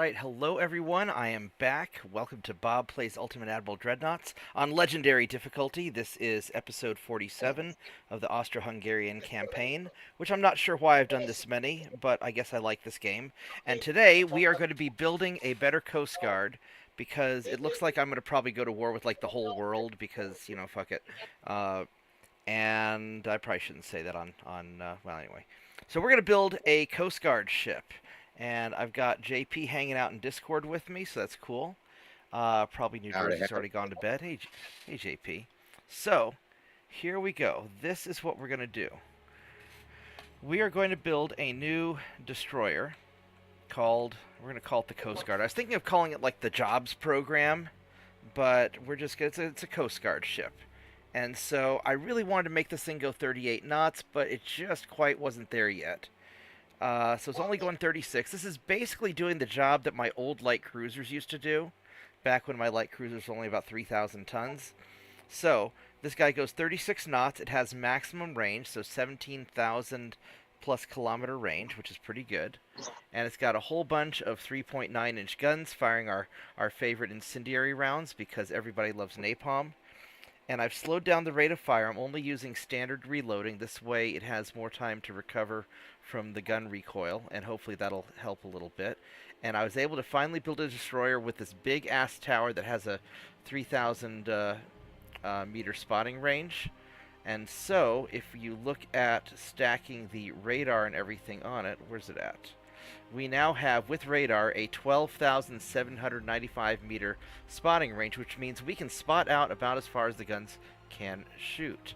Alright, hello everyone, I am back. Welcome to Bob Plays Ultimate Admiral Dreadnoughts on Legendary difficulty. This is episode 47 of the Austro-Hungarian campaign, which I'm not sure why I've done this many, but I guess I like this game. And today we are going to be building a better Coast Guard, because it looks like I'm going to probably go to war with like the whole world, because, you know, fuck it. And I probably shouldn't say that well, anyway. So we're going to build a Coast Guard ship. And I've got JP hanging out in Discord with me, so that's cool. Probably New Howdy, Jersey's already gone to bed. Hey JP. So, here we go. This is what we're going to do. We are going to build a new destroyer we're going to call it the Coast Guard. I was thinking of calling it like the Jobs Program, but it's a Coast Guard ship. And so I really wanted to make this thing go 38 knots, but it just quite wasn't there yet. So it's only going 36. This is basically doing the job that my old light cruisers used to do, back when my light cruisers were only about 3,000 tons. So this guy goes 36 knots. It has maximum range, so 17,000 plus kilometer range, which is pretty good. And it's got a whole bunch of 3.9-inch guns firing our favorite incendiary rounds, because everybody loves napalm. And I've slowed down the rate of fire. I'm only using standard reloading. This way it has more time to recover from the gun recoil, and hopefully that'll help a little bit. And I was able to finally build a destroyer with this big-ass tower that has a 3,000 meter spotting range. And so, if you look at stacking the radar and everything on it, where's it at? We now have, with radar, a 12,795 meter spotting range, which means we can spot out about as far as the guns can shoot.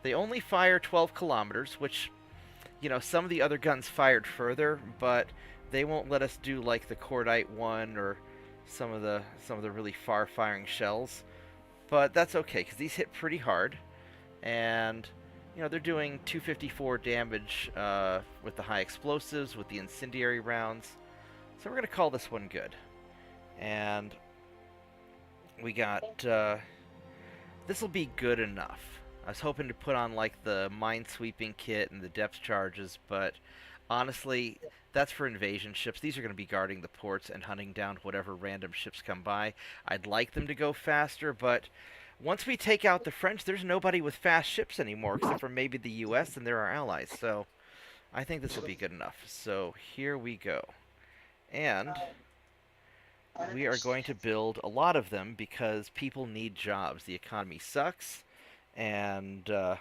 They only fire 12 kilometers, which, you know, some of the other guns fired further, but they won't let us do like the Cordite one or some of the really far firing shells. But that's okay, because these hit pretty hard, and you know, they're doing 254 damage with the high explosives, with the incendiary rounds. So we're going to call this one good. And we got... this will be good enough. I was hoping to put on like the minesweeping kit and the depth charges, but honestly, that's for invasion ships. These are going to be guarding the ports and hunting down whatever random ships come by. I'd like them to go faster, but once we take out the French, there's nobody with fast ships anymore, except for maybe the US, and they're our allies. So I think this will be good enough. So here we go. And we are going to build a lot of them because people need jobs. The economy sucks, and you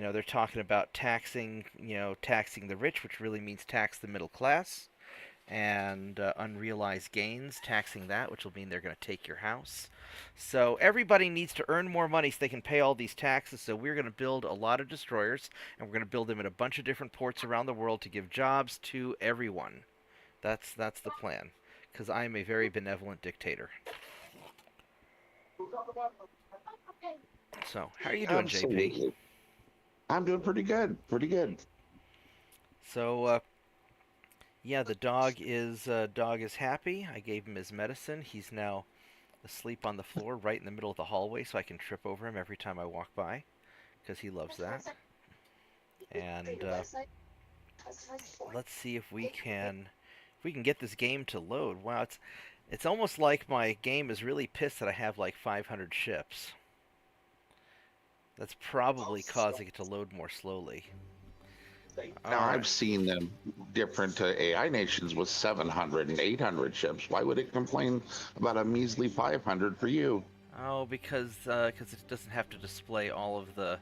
know, they're talking about taxing the rich, which really means tax the middle class, and unrealized gains, taxing that, which will mean they're going to take your house. So everybody needs to earn more money so they can pay all these taxes. So we're going to build a lot of destroyers, and we're going to build them at a bunch of different ports around the world to give jobs to everyone. That's the plan, because I am a very benevolent dictator. So, how are you doing, JP? Absolutely. I'm doing pretty good. Pretty good. So, yeah, the dog is happy. I gave him his medicine. He's now asleep on the floor right in the middle of the hallway, so I can trip over him every time I walk by, because he loves that. And let's see if we can get this game to load. Wow, it's almost like my game is really pissed that I have like 500 ships. That's probably causing it to load more slowly. Now, I've seen them different AI nations with 700 and 800 ships. Why would it complain about a measly 500 for you? Oh, because it doesn't have to display all of the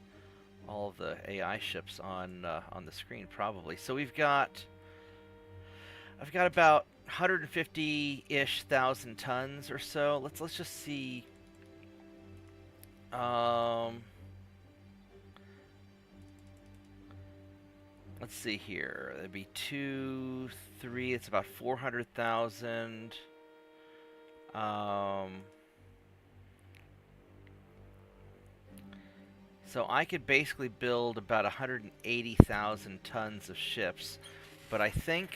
AI ships on the screen, probably. So I've got about 150-ish thousand tons or so. Let's just see. Let's see here. That'd be 2, 3. It's about 400,000. So I could basically build about 180,000 tons of ships, but I think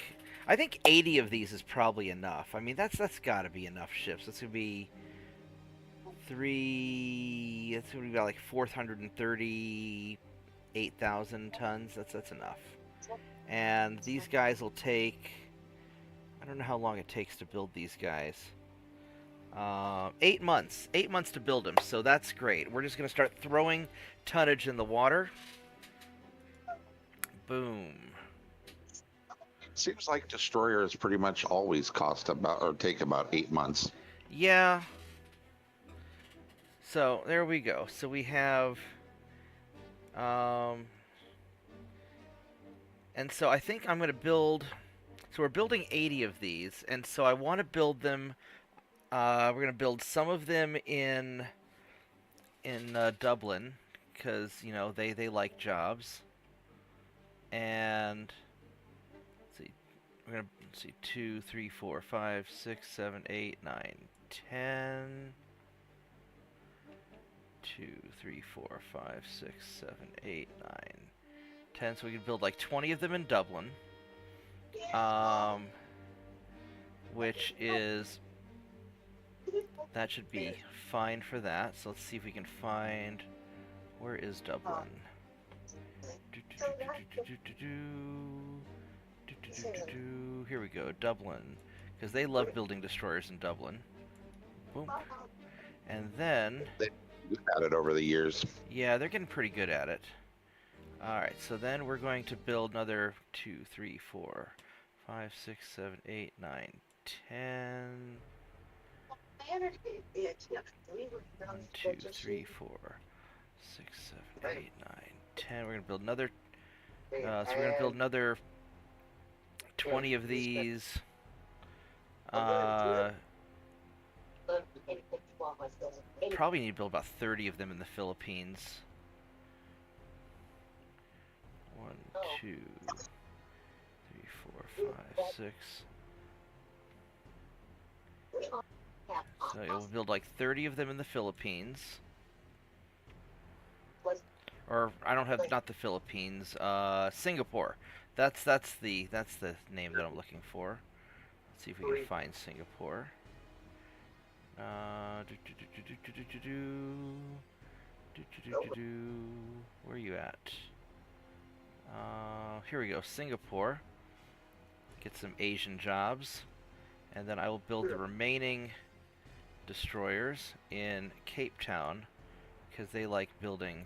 80 of these is probably enough. I mean, that's got to be enough ships. That's gonna be three. That's gonna be about like 438,000 tons. That's enough. And these guys will take I don't know how long it takes to build these guys. 8 months. 8 months to build them, so that's great. We're just going to start throwing tonnage in the water. Boom. Seems like destroyers pretty much always cost about or take about 8 months. Yeah. So there we go. So we have, and so I think I'm going to build. So we're building 80 of these, and so I want to build them. We're going to build some of them in Dublin, because they like jobs. And let's see, we're gonna see 2, 3, 4, 5, 6, 7, 8, 9, 10. 2, 3, 4, 5, 6, 7, 8, 9, 10. So we can build like 20 of them in Dublin. Which is, that should be fine for that. So let's see if we can find, where is Dublin? Here we go, Dublin, because they love building destroyers in Dublin. Boom. And then They've had it over the years. yeah, they're getting pretty good at it. Alright, so then we're going to build another 2, 3, 4, 5, 6, 7, 8, 9, 10. 1, 2, 3, 4, 6, 7, 8, 9, 10. We're gonna build another. So we're gonna build another 20 of these. Probably need to build about 30 of them in the Philippines. 1, 2, 3, 4, 5, 6. So you'll build like 30 of them in the Philippines. Or I don't have, not the Philippines. Singapore. That's the name that I'm looking for. Let's see if we can find Singapore. Where are you at? Here we go, Singapore. Get some Asian jobs, and then I will build the remaining destroyers in Cape Town, because they like building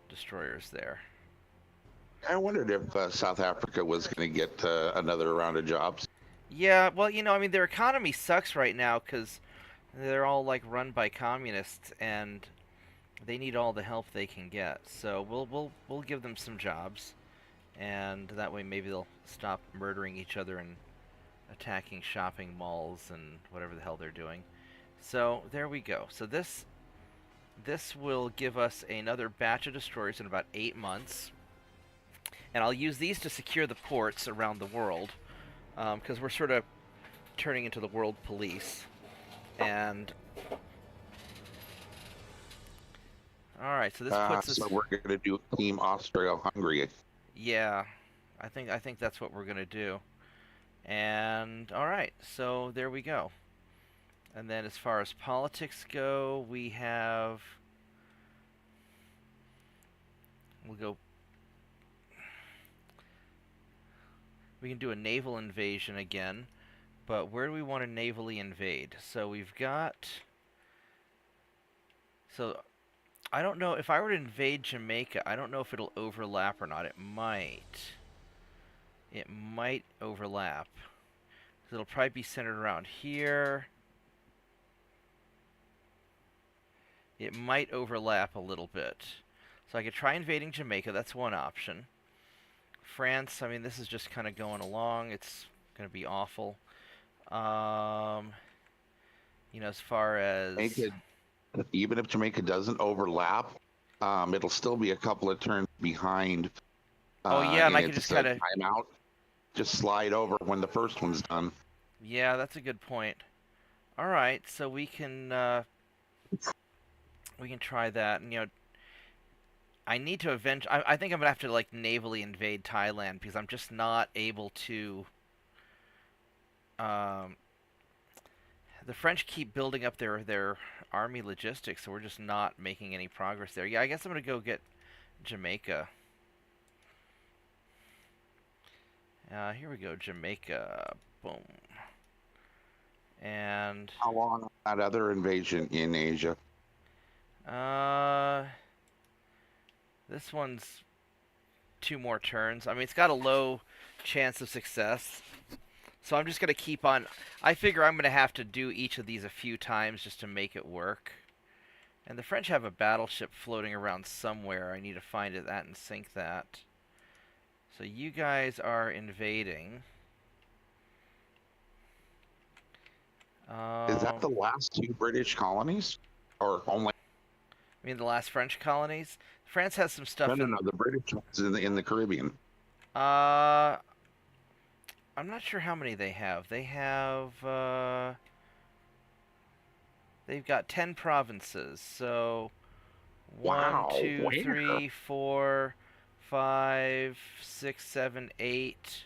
destroyers there. I wondered if South Africa was going to get another round of jobs. Yeah, well, I mean, their economy sucks right now because they're all like run by communists, and they need all the help they can get. So we'll give them some jobs, and that way maybe they'll stop murdering each other and attacking shopping malls and whatever the hell they're doing. So there we go. So this will give us another batch of destroyers in about 8 months, and I'll use these to secure the ports around the world, because we're sort of turning into the world police. And all right, so this puts us. So we're going to do Team Austro-Hungary. Yeah, I think that's what we're gonna do. And all right, so there we go. And then as far as politics go, we'll go. We can do a naval invasion again, but where do we want to navally invade? So we've got. So I don't know if I were to invade Jamaica. I don't know if it'll overlap or not. It might. It might overlap. It'll probably be centered around here. It might overlap a little bit. So I could try invading Jamaica. That's one option. France, I mean, this is just kind of going along. It's going to be awful. As far as... Even if Jamaica doesn't overlap, it'll still be a couple of turns behind. Oh, yeah, and I can just kind of... Timeout. Just slide over when the first one's done. Yeah, that's a good point. All right, so we can try that. And I need to avenge. I think I'm gonna have to like navally invade Thailand because I'm just not able to. The French keep building up their army logistics, so we're just not making any progress there. Yeah, I guess I'm gonna go get Jamaica. Here we go, Jamaica. Boom. And How long that other invasion in Asia? uh, this one's 2 more turns. I mean, it's got a low chance of success, so I'm just gonna keep on. I figure I'm gonna have to do each of these a few times just to make it work. And the French have a battleship floating around somewhere. I need to find it that and sink that. So you guys are invading. Is that Um, the last 2 British colonies, or only? I mean the last French colonies. France has some No, stuff no, no. in. The British ones in the Caribbean. Uh, I'm not sure how many they have. They've got 10 provinces. So one, Wow, two, where? three, 4, 5, 6, 7, 8.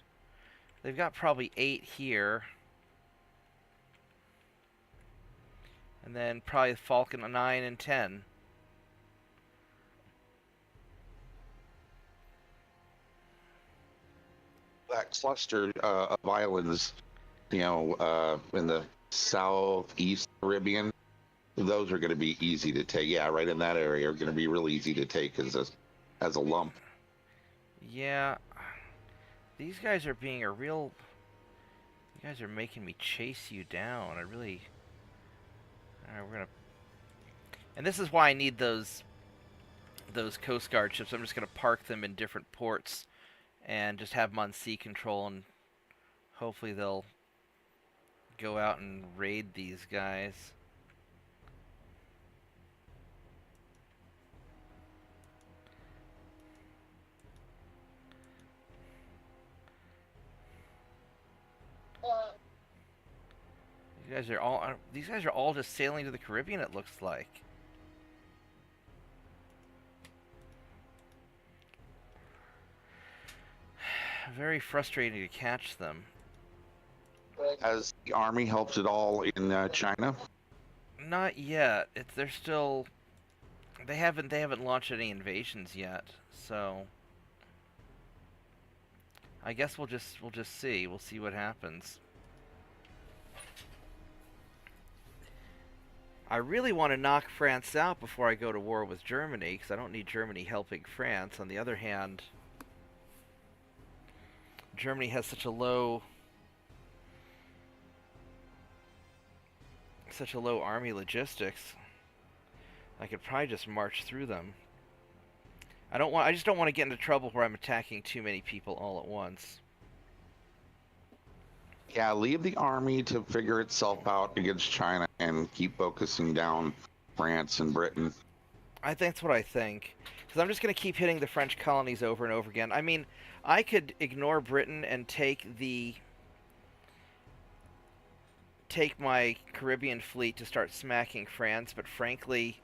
They've got probably 8 here. And then probably Falcon 9 and 10. That cluster of islands, in the southeast Caribbean, those are going to be easy to take. Yeah, right in that area are going to be real easy to take as a lump. Yeah, these guys are being a real. You guys are making me chase you down. I really. Alright, we're gonna. And this is why I need those Coast Guard ships. I'm just gonna park them in different ports and just have them on sea control, and hopefully they'll go out and raid these guys. These guys are all just sailing to the Caribbean, it looks like. Very frustrating to catch them. Has the army helped at all in China? Not yet. They're still. They haven't launched any invasions yet, so I guess we'll just see. We'll see what happens. I really want to knock France out before I go to war with Germany, because I don't need Germany helping France. On the other hand, Germany has such a low army logistics. I could probably just march through them. I just don't want to get into trouble where I'm attacking too many people all at once. Yeah, leave the army to figure itself out against China and keep focusing down France and Britain. I think that's what I think. Because I'm just going to keep hitting the French colonies over and over again. I mean, I could ignore Britain and take my Caribbean fleet to start smacking France, but frankly,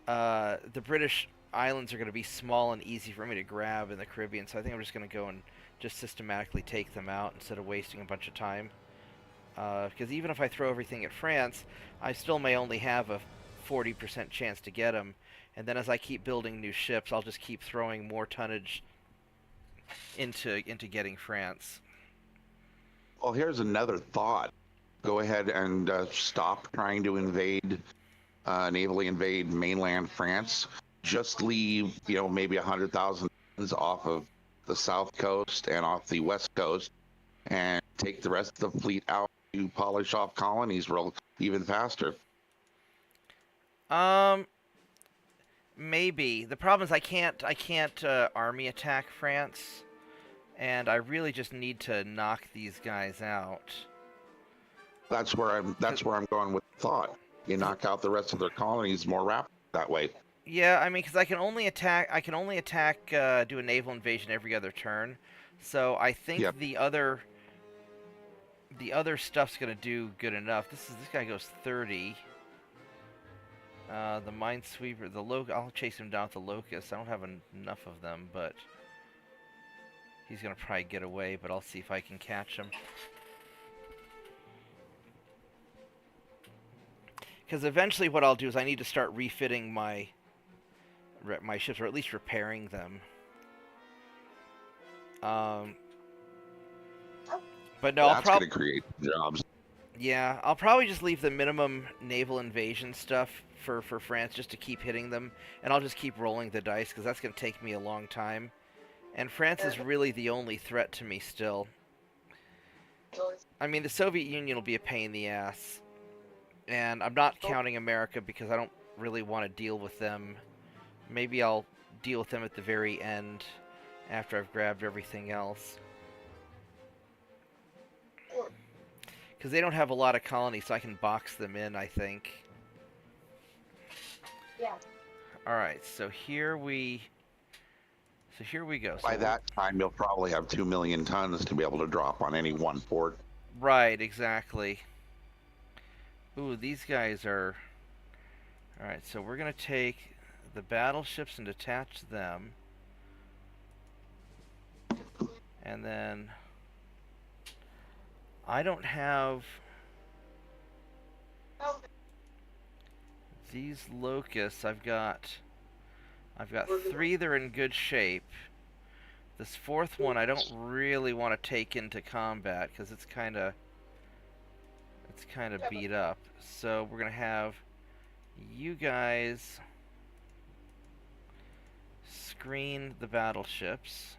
the British islands are going to be small and easy for me to grab in the Caribbean, so I think I'm just going to go and just systematically take them out instead of wasting a bunch of time. Because even if I throw everything at France, I still may only have a 40% chance to get them, and then as I keep building new ships, I'll just keep throwing more tonnage into getting France. Well, here's another thought. Go ahead and stop trying to naval invade mainland France. Just leave, maybe 100,000 tons off of the south coast and off the west coast, and take the rest of the fleet out to polish off colonies even faster. Maybe the problem is I can't army attack France, and I really just need to knock these guys out. That's where I'm going with the thought. You knock out the rest of their colonies more rapidly that way. Yeah, I mean, because I can only attack, do a naval invasion every other turn. So I think Yep. the other stuff's gonna do good enough. This guy goes 30. The Minesweeper, I'll chase him down with the Locust. I don't have enough of them, but he's gonna probably get away. But I'll see if I can catch him. Because eventually, what I'll do is I need to start refitting my ships, or at least repairing them. But no, That's going to create jobs. Yeah, I'll probably just leave the minimum naval invasion stuff for France just to keep hitting them, and I'll just keep rolling the dice because that's going to take me a long time. And France is really the only threat to me still. I mean, the Soviet Union will be a pain in the ass, and I'm not counting America because I don't really want to deal with them. Maybe I'll deal with them at the very end after I've grabbed everything else. Because they don't have a lot of colonies, so I can box them in, I think. Yeah. Alright, so here we go. By that time, you'll probably have 2 million tons to be able to drop on any one port. Right, exactly. Ooh, these guys are... Alright, so we're going to take the battleships and detach them. And then... I don't have... These locusts, I've got 3 that are in good shape. This 4th one I don't really want to take into combat because it's kind of beat up. So we're going to have you guys screen the battleships.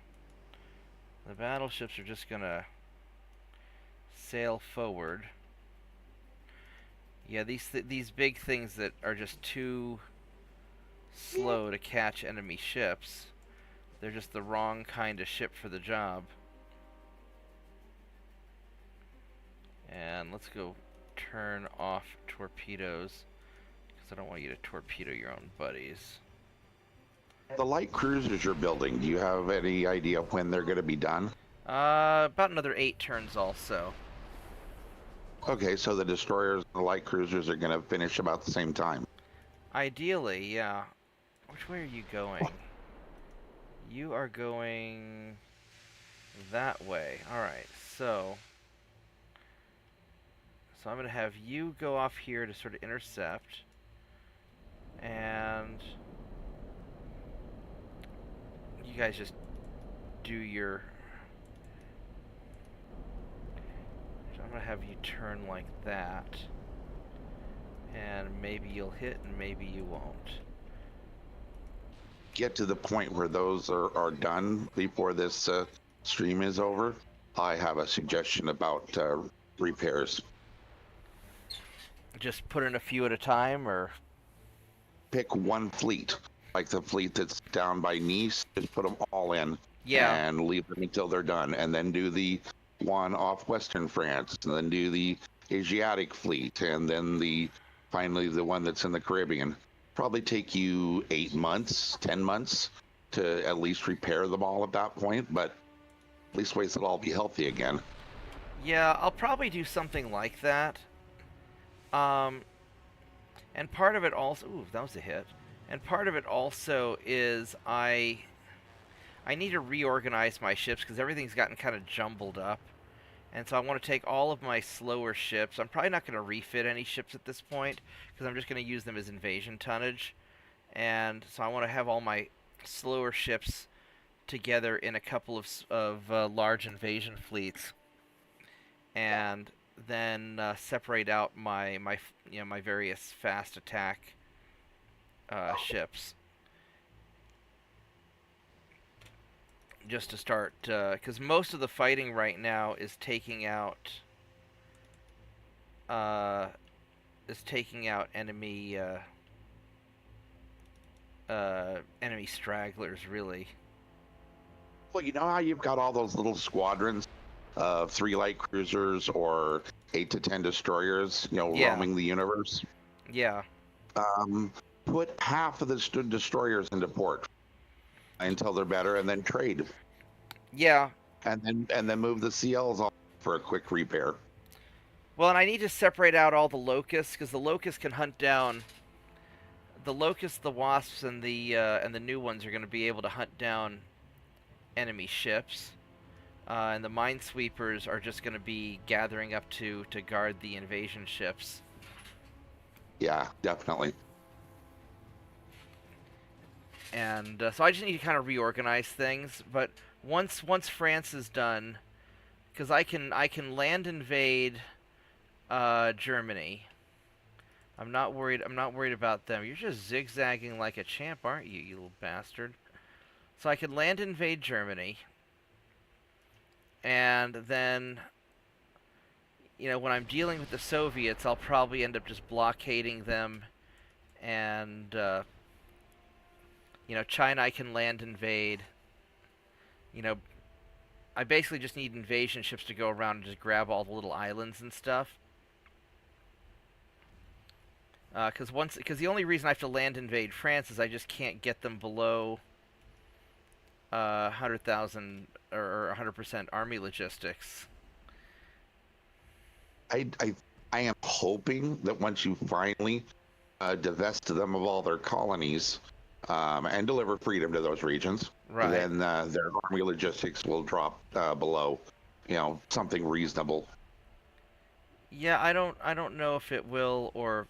The battleships are just going to sail forward. Yeah, these big things that are just too slow to catch enemy ships. They're just the wrong kind of ship for the job. And let's go turn off torpedoes because I don't want you to torpedo your own buddies. The light cruisers you're building, do you have any idea when they're going to be done? About another 8 turns also. Okay, so the destroyers and the light cruisers are going to finish about the same time. Ideally, yeah. Which way are you going? You are going that way. Alright, so I'm going to have you go off here to sort of intercept. And you guys just do your... I'm going to have you turn like that. And maybe you'll hit and maybe you won't. Get to the point where those are done before this stream is over. I have a suggestion about repairs. Just put in a few at a time, or? Pick one fleet, like the fleet that's down by Nice, and put them all in. Yeah. And leave them until they're done. And then do the one off Western France, and then do the Asiatic fleet, and then finally the one that's in the Caribbean. Probably take you 8 months, 10 months to at least repair them all at that point, but at least wait till it'll all be healthy again. Yeah, I'll probably do something like that. And part of it also... Ooh, that was a hit. And part of it also is I need to reorganize my ships because everything's gotten kind of jumbled up. And so I want to take all of my slower ships. I'm probably not going to refit any ships at this point because I'm just going to use them as invasion tonnage. And so I want to have all my slower ships together in a couple of large invasion fleets, and then separate out my various fast attack ships. Just to start, because most of the fighting right now is taking out enemy enemy stragglers, really. Well, you know how you've got all those little squadrons of 3 light cruisers or 8 to 10 destroyers, roaming the universe? Yeah. Put half of the destroyers into port until they're better, and then trade. Yeah. And then move the CLs off for a quick repair. Well, and I need to separate out all the locusts because the locusts can hunt down. The locusts, the wasps, and the new ones are going to be able to hunt down enemy ships, and the minesweepers are just going to be gathering up to guard the invasion ships. Yeah, definitely. And so I just need to kind of reorganize things. But once France is done, because I can land invade Germany. I'm not worried. I'm not worried about them. You're just zigzagging like a champ, aren't you, you little bastard? So I could land invade Germany, and then, when I'm dealing with the Soviets, I'll probably end up just blockading them, and China I can land invade. You know, I basically just need invasion ships to go around and just grab all the little islands and stuff. Because the only reason I have to land invade France is I just can't get them below 100,000 or 100% army logistics. I am hoping that once you finally divest them of all their colonies and deliver freedom to those regions, Right. then their army logistics will drop below, something reasonable. Yeah, I don't know if it will, or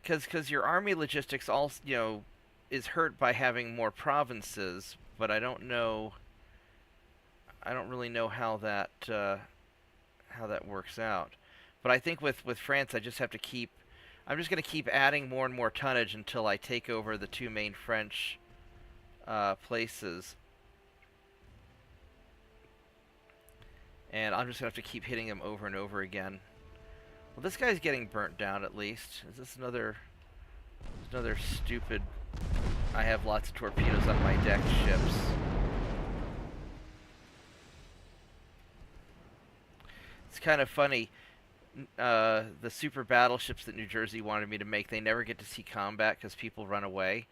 because your army logistics also is hurt by having more provinces, but I don't know. I don't really know how that works out. But I think with France, I just have to keep. I'm just going to keep adding more and more tonnage until I take over the two main French places, and I'm just going to have to keep hitting them over and over again. Well, this guy's getting burnt down at least. Is this another stupid? I have lots of torpedoes on my deck ships. It's kind of funny. The super battleships that New Jersey wanted me to make, they never get to see combat because people run away.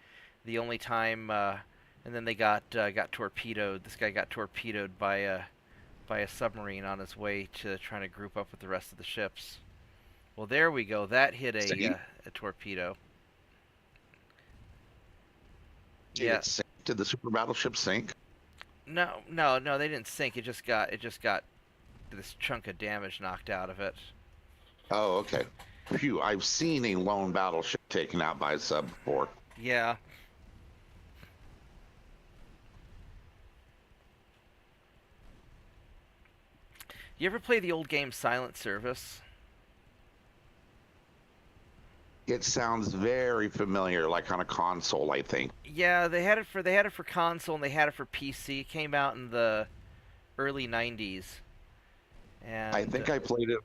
The only time, and then they got torpedoed. This guy got torpedoed by a submarine on his way to trying to group up with the rest of the ships. Well, there we go. That hit a torpedo. Yeah. Did the super battleship sink? No, they didn't sink. It just got this chunk of damage knocked out of it. Oh, okay. Phew, I've seen a lone battleship taken out by a sub before. Yeah. You ever play the old game Silent Service? It sounds very familiar, like on a console, I think. Yeah, they had it for console and they had it for PC. It came out in the early 90s. And I think I played it.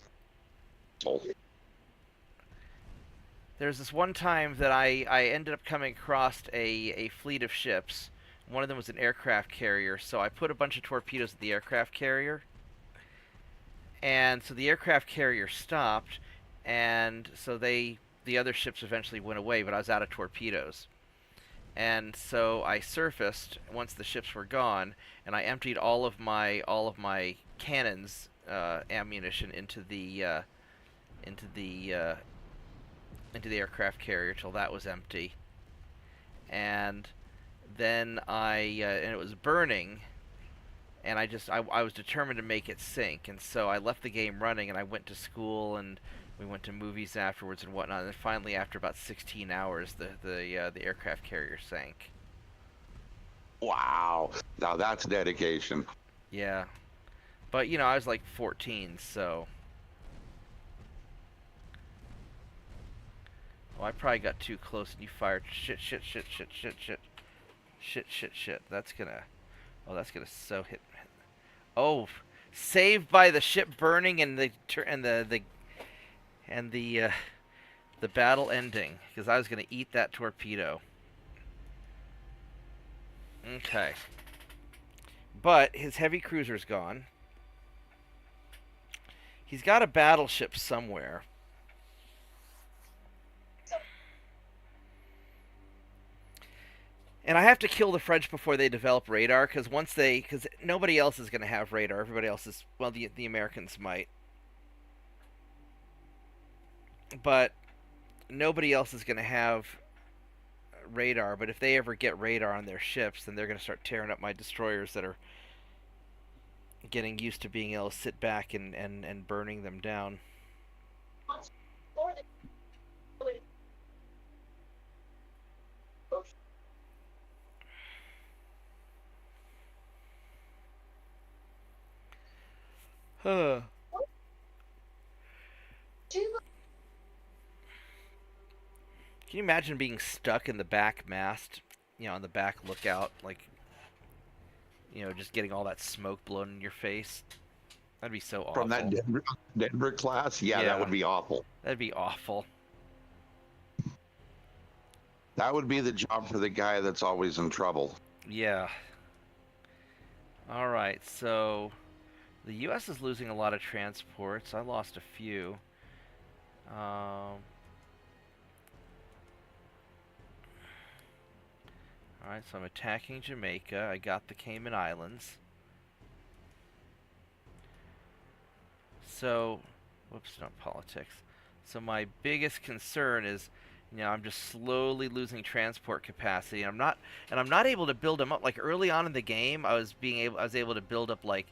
There's this one time that I ended up coming across a fleet of ships. One of them was an aircraft carrier, so I put a bunch of torpedoes at the aircraft carrier. And so the aircraft carrier stopped, and so the other ships eventually went away, but I was out of torpedoes. And so I surfaced once the ships were gone, and I emptied all of my cannons ammunition into the aircraft carrier till that was empty. And then and it was burning, and I was determined to make it sink, and so I left the game running, and I went to school, and we went to movies afterwards and whatnot, and then finally, after about 16 hours, the aircraft carrier sank. Wow, now that's dedication. Yeah, but I was like 14, so. Oh, I probably got too close and you fired shit. That's gonna so hit. Oh, saved by the ship burning and the battle ending, because I was gonna eat that torpedo. Okay, but his heavy cruiser's gone. He's got a battleship somewhere. And I have to kill the French before they develop radar, because nobody else is going to have radar. Everybody else is, well, the Americans might. But nobody else is going to have radar. But if they ever get radar on their ships, then they're going to start tearing up my destroyers that are getting used to being able to sit back and burning them down. Huh. Can you imagine being stuck in the back mast, on the back lookout, like, just getting all that smoke blown in your face? That'd be so From that awful. Denver class, yeah, that Yeah, would be awful. that'd be awful. That would be the job for the guy that's always in trouble. Yeah. All right, so the U.S. is losing a lot of transports. I lost a few. All right, so I'm attacking Jamaica. I got the Cayman Islands. So, whoops, not politics. So my biggest concern is, I'm just slowly losing transport capacity. And I'm not able to build them up. Like early on in the game, I was able to build up like,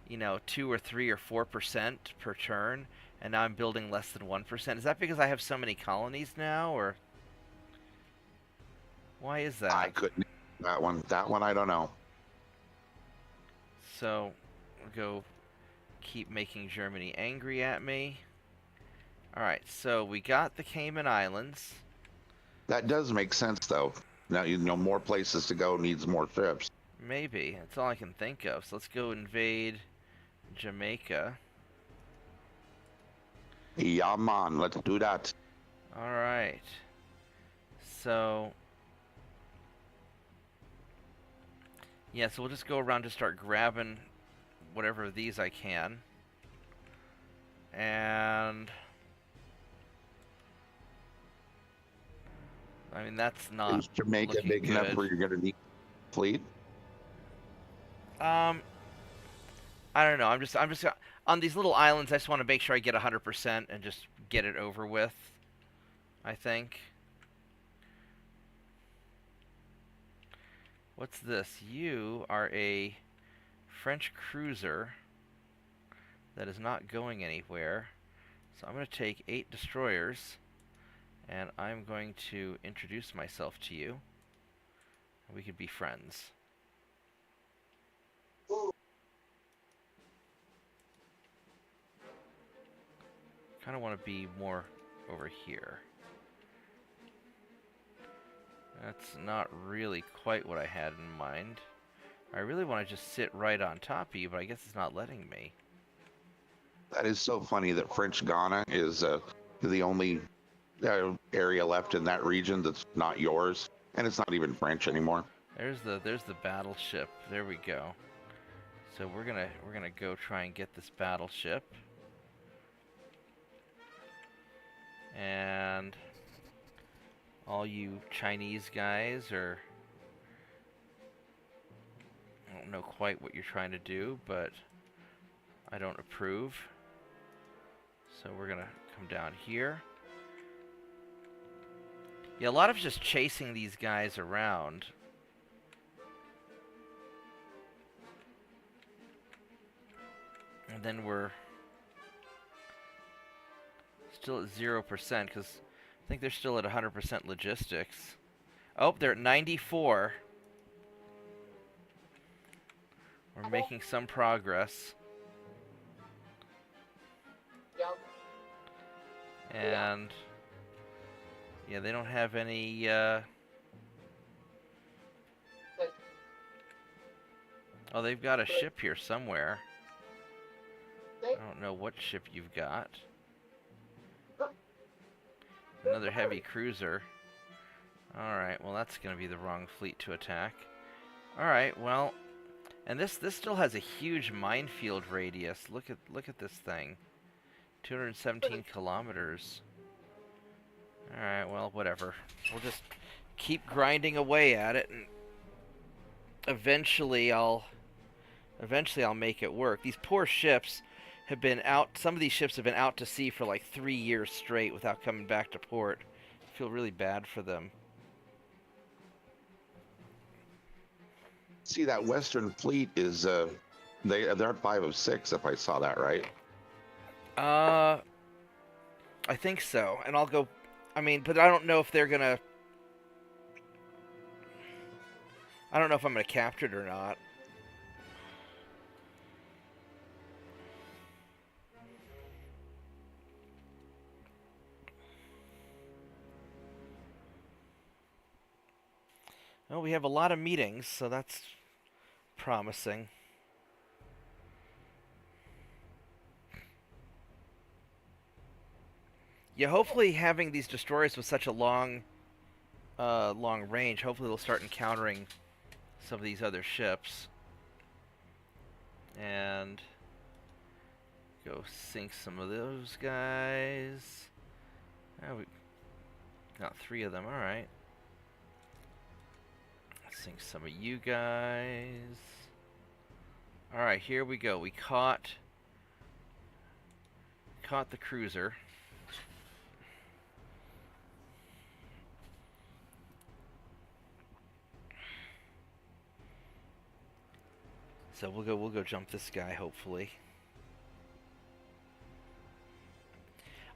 2 or 3 or 4% per turn, and now I'm building less than 1%. Is that because I have so many colonies now, or why is that? I couldn't. That one, I don't know. So, we'll go keep making Germany angry at me. Alright, so we got the Cayman Islands. That does make sense, though. Now, more places to go needs more ships. Maybe. That's all I can think of. So let's go invade Jamaica. Yeah, man, let's do that. Alright. So... yeah, so we'll just go around to start grabbing whatever of these I can. And... I mean, that's not Is Jamaica looking big enough good. where you're going to need fleet? I don't know. I'm just on these little islands. I just want to make sure I get 100% and just get it over with. I think. What's this? You are a French cruiser that is not going anywhere. So I'm going to take 8 destroyers, and I'm going to introduce myself to you. We could be friends. Kind of want to be more over here. That's not really quite what I had in mind. I really want to just sit right on top of you, but I guess it's not letting me. That is so funny that French Ghana is the only area left in that region that's not yours, and it's not even French anymore. There's the battleship. There we go. So we're gonna go try and get this battleship. And all you Chinese guys are... I don't know quite what you're trying to do, but I don't approve. So we're gonna come down here. Yeah, a lot of just chasing these guys around. And then we're still at 0% because I think they're still at 100% logistics. Oh, they're at 94. We're making some progress. And yeah, they don't have any oh, they've got a ship here somewhere. I don't know what ship you've got. Another heavy cruiser. Alright, well that's going to be the wrong fleet to attack. Alright, well, and this still has a huge minefield radius. Look at this thing. 217 kilometers. Alright, well, whatever. We'll just keep grinding away at it, and eventually I'll make it work. These poor ships have been out, some of these ships have been out to sea for like 3 years straight without coming back to port. I feel really bad for them. See, that Western Fleet is they're at 5 of 6 if I saw that right. I think so. And I'll go, I mean, but I don't know if they're gonna, I don't know if I'm gonna capture it or not. Well, we have a lot of meetings, so that's promising. Yeah, hopefully having these destroyers with such a long range, hopefully they'll start encountering some of these other ships. And go sink some of those guys. Oh, we got 3 of them, alright. Sink some of you guys. Alright, here we go. We caught the cruiser. So we'll go jump this guy, hopefully.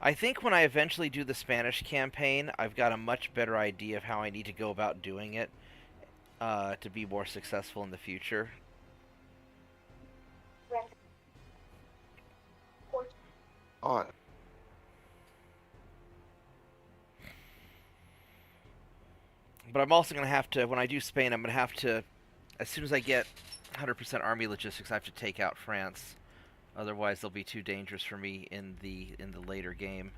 I think when I eventually do the Spanish campaign, I've got a much better idea of how I need to go about doing it to be more successful in the future. Oh, But I'm also going to have to, when I do Spain, I'm going to have to, as soon as I get 100% army logistics, I have to take out France. Otherwise, they'll be too dangerous for me in the later game.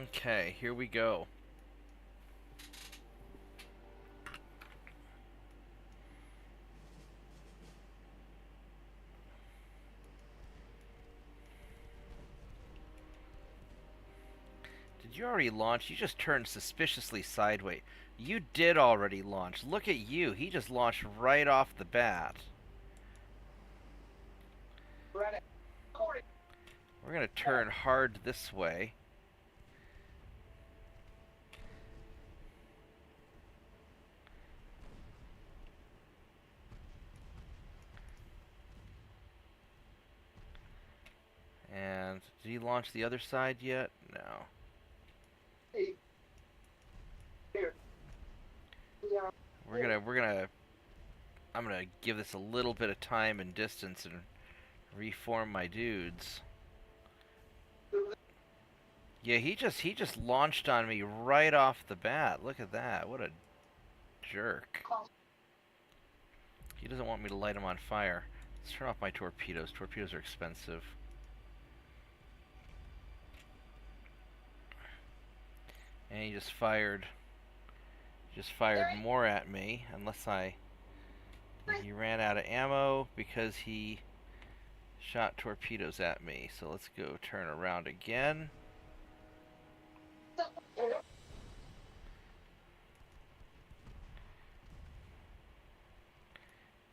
Okay, here we go. Did you already launch? You just turned suspiciously sideways. You did already launch. Look at you. He just launched right off the bat. We're going to turn hard this way. And did he launch the other side yet? No. I'm gonna give this a little bit of time and distance and reform my dudes. Yeah, he just launched on me right off the bat. Look at that. What a jerk. He doesn't want me to light him on fire. Let's turn off my torpedoes. Torpedoes are expensive. And he just fired more at me, he ran out of ammo because he shot torpedoes at me. So let's go turn around again.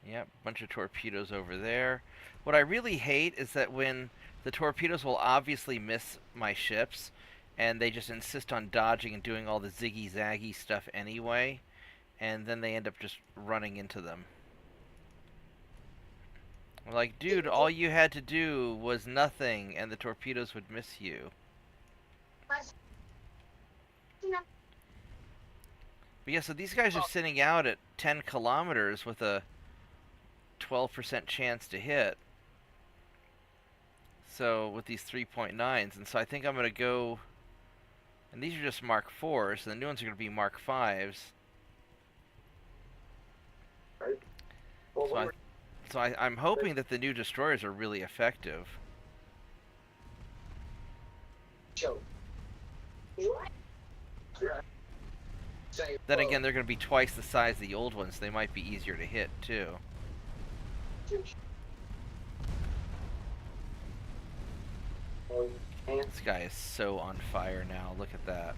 Yep, bunch of torpedoes over there. What I really hate is that when the torpedoes will obviously miss my ships, and they just insist on dodging and doing all the ziggy-zaggy stuff anyway, and then they end up just running into them. I'm like, dude, all you had to do was nothing, and the torpedoes would miss you. But yeah, so these guys are sitting out at 10 kilometers with a 12% chance to hit. So, with these 3.9s, and so I think I'm going to go... And these are just Mark 4s, so the new ones are going to be Mark 5s. So I'm hoping that the new destroyers are really effective. Then again, they're going to be twice the size of the old ones, so they might be easier to hit, too. This guy is so on fire now. Look at that.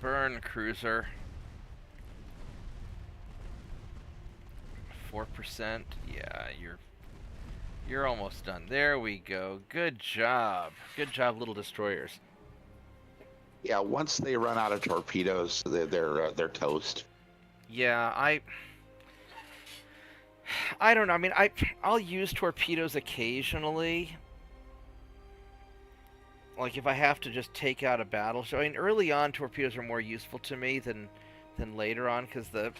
Burn, cruiser. 4%. Yeah, you're almost done. There we go. Good job. Good job, little destroyers. Yeah, once they run out of torpedoes, they're toast. Yeah, I don't know. I mean, I'll use torpedoes occasionally. Like if I have to just take out a battleship. I mean, early on torpedoes are more useful to me than later on because the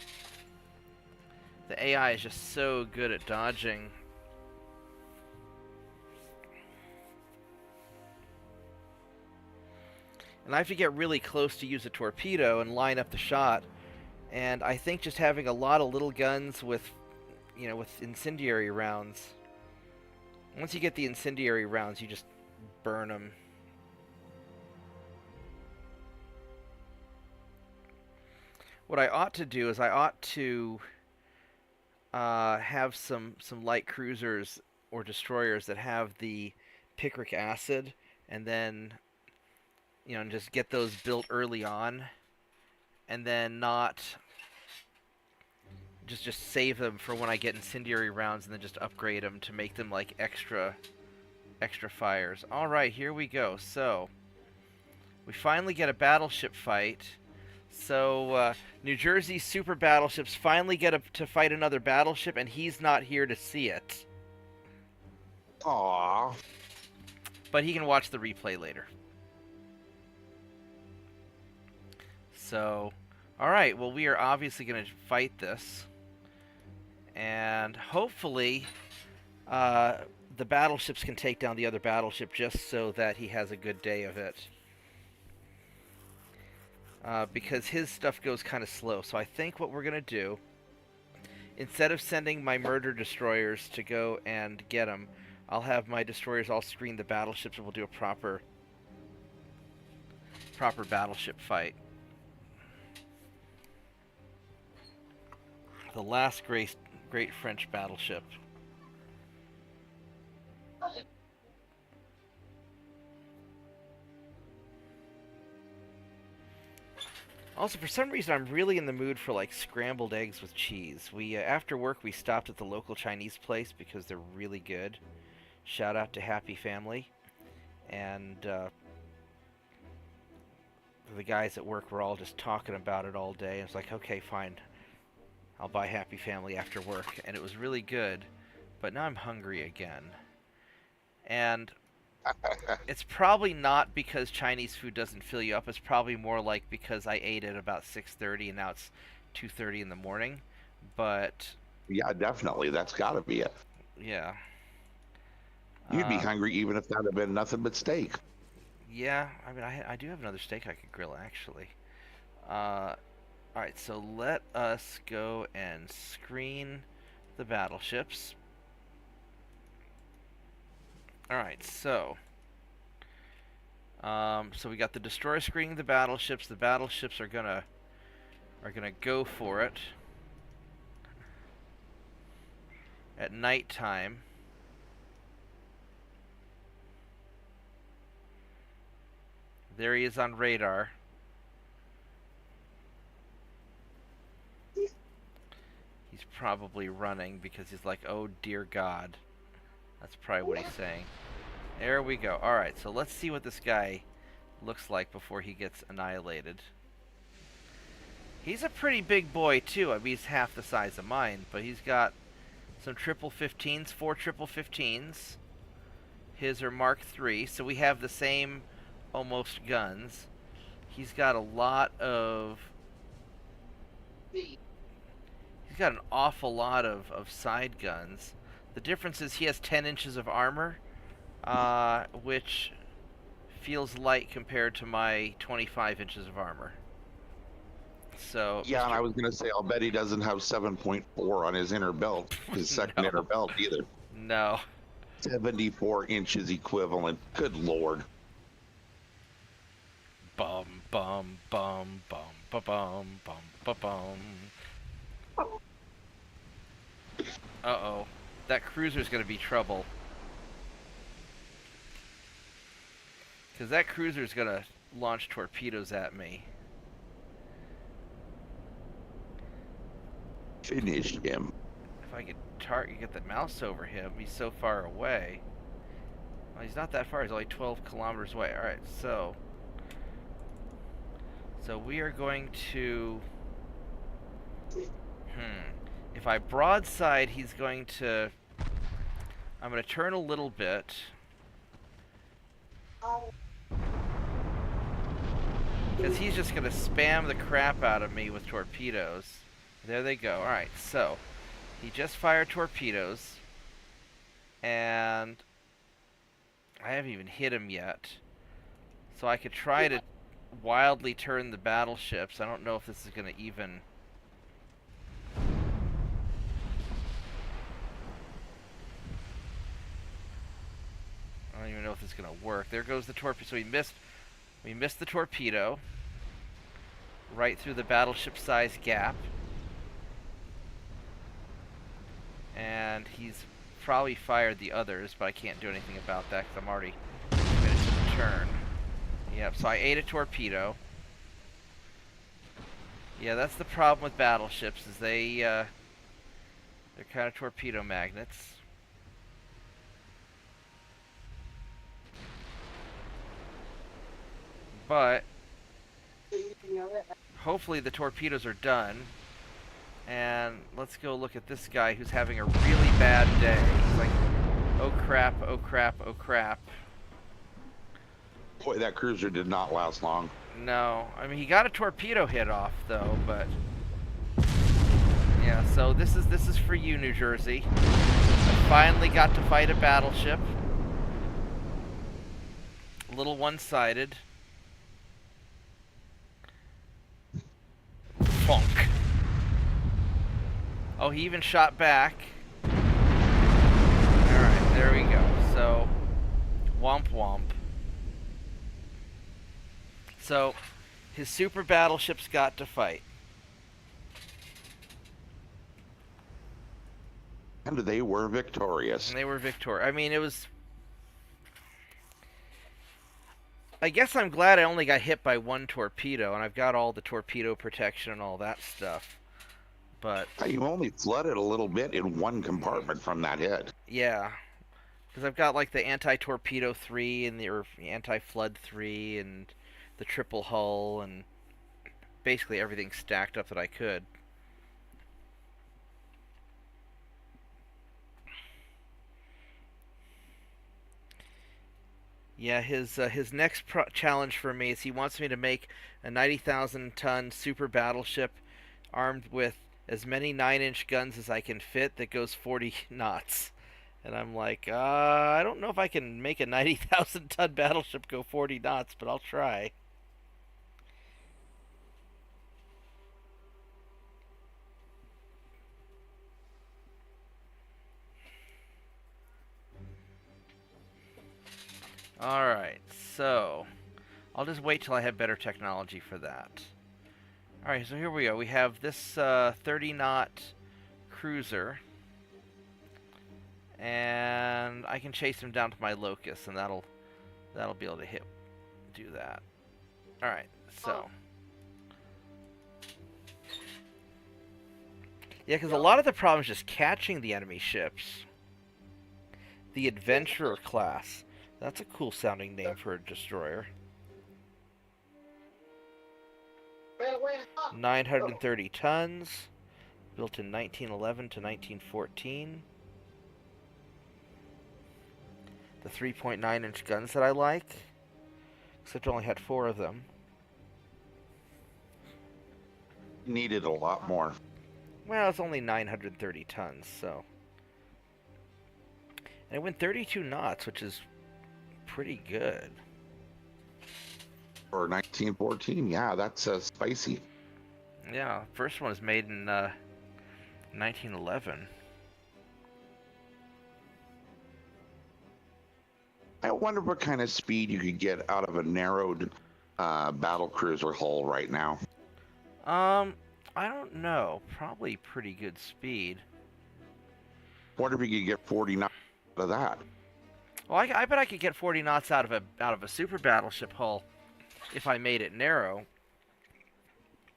AI is just so good at dodging. And I have to get really close to use a torpedo and line up the shot. And I think just having a lot of little guns with, with incendiary rounds. Once you get the incendiary rounds, you just burn them. What I ought to do is I ought to have some light cruisers or destroyers that have the picric acid, and then and just get those built early on, and then not just save them for when I get incendiary rounds, and then just upgrade them to make them like extra fires. All right, here we go. So we finally get a battleship fight. So New Jersey's super battleships finally get to fight another battleship, and he's not here to see it. Aww. But he can watch the replay later. So, alright, well, we are obviously going to fight this. And hopefully, the battleships can take down the other battleship just so that he has a good day of it. Because his stuff goes kind of slow. So I think what we're going to do, instead of sending my murder destroyers to go and get him, I'll have my destroyers all screen the battleships, and we'll do a proper battleship fight. The last great French battleship. Also, for some reason, I'm really in the mood for, like, scrambled eggs with cheese. We, after work, we stopped at the local Chinese place because they're really good. Shout out to Happy Family. And, the guys at work were all just talking about it all day. And it's like, okay, fine. I'll buy Happy Family after work. And it was really good. But now I'm hungry again. And it's probably not because Chinese food doesn't fill you up. It's probably more like because I ate at about 6:30 and now it's 2:30 in the morning. But yeah, definitely. That's got to be it. Yeah. You'd be hungry even if that had been nothing but steak. Yeah, I mean, I do have another steak I could grill, actually. Alright, so let us go and screen the battleships. Alright, so we got the destroyer screening the battleships. The battleships are gonna go for it at nighttime. There he is on radar. He's probably running because he's like, oh dear God. That's probably what he's saying. There we go. Alright, so let's see what this guy looks like before he gets annihilated. He's a pretty big boy too. I mean, he's half the size of mine, but he's got some triple 15s, 4 triple 15s. His are Mark III, so we have the same almost guns. He's got a lot of... He's got an awful lot of side guns. The difference is he has 10 inches of armor, which feels light compared to my 25 inches of armor. So yeah, and I was going to say, I'll bet he doesn't have 7.4 on his inner belt, his second inner belt either. No. 74 inches equivalent. Good Lord. Bum, bum, bum, bum, ba bum, bum, ba bum. Uh-oh. That cruiser's gonna be trouble. Because that cruiser's gonna launch torpedoes at me. Finish him. If I could get the mouse over him, he's so far away. Well, he's not that far, he's only 12 kilometers away. Alright, so we are going to If I broadside, he's going to... I'm going to turn a little bit. Because he's just going to spam the crap out of me with torpedoes. There they go. Alright, so he just fired torpedoes. And I haven't even hit him yet. So I could try to wildly turn the battleships. I don't know if this is going to even... I don't even know if this is going to work. There goes the torpedo. So we missed the torpedo. Right through the battleship size gap. And he's probably fired the others, but I can't do anything about that because I'm already committed to the turn. Yep, so I ate a torpedo. Yeah, that's the problem with battleships, is they're kind of torpedo magnets. But hopefully the torpedoes are done. And let's go look at this guy who's having a really bad day. He's like, oh crap, oh crap, oh crap. Boy, that cruiser did not last long. No, I mean he got a torpedo hit off though, but yeah. So this is for you, New Jersey. I finally got to fight a battleship. A little one-sided. Funk. Oh, he even shot back. Alright, there we go. So, womp womp. So, his super battleships got to fight. And they were victorious. And they were victorious. I mean, it was... I guess I'm glad I only got hit by one torpedo, and I've got all the torpedo protection and all that stuff. But you only flooded a little bit in one compartment from that hit. yeah, because I've got like the anti-torpedo 3 and the anti-flood 3 and the triple hull and basically everything stacked up that I could. Yeah, his next challenge for me is he wants me to make a 90,000 ton super battleship armed with as many 9-inch guns as I can fit that goes 40 knots. And I'm like, I don't know if I can make a 90,000 ton battleship go 40 knots, but I'll try. Alright, so I'll just wait till I have better technology for that. Alright, so here we go. We have this 30-knot cruiser. And I can chase him down to my locus, and that'll be able to do that. Alright, so. Yeah, because a lot of the problem is just catching the enemy ships. The Adventurer class. That's a cool sounding name for a destroyer. 930 tons, built in 1911 to 1914. The 3.9-inch guns that I like, except I only had 4 of them. Needed a lot more. Well, it's only 930 tons, so. And it went 32 knots, which is pretty good. For 1914, yeah, that's spicy. Yeah, first one was made in 1911. I wonder what kind of speed you could get out of a narrowed battle cruiser hull right now. I don't know. Probably pretty good speed. Wonder if you could get 40 knots out of that. Well, I bet I could get 40 knots out of a super battleship hull if I made it narrow.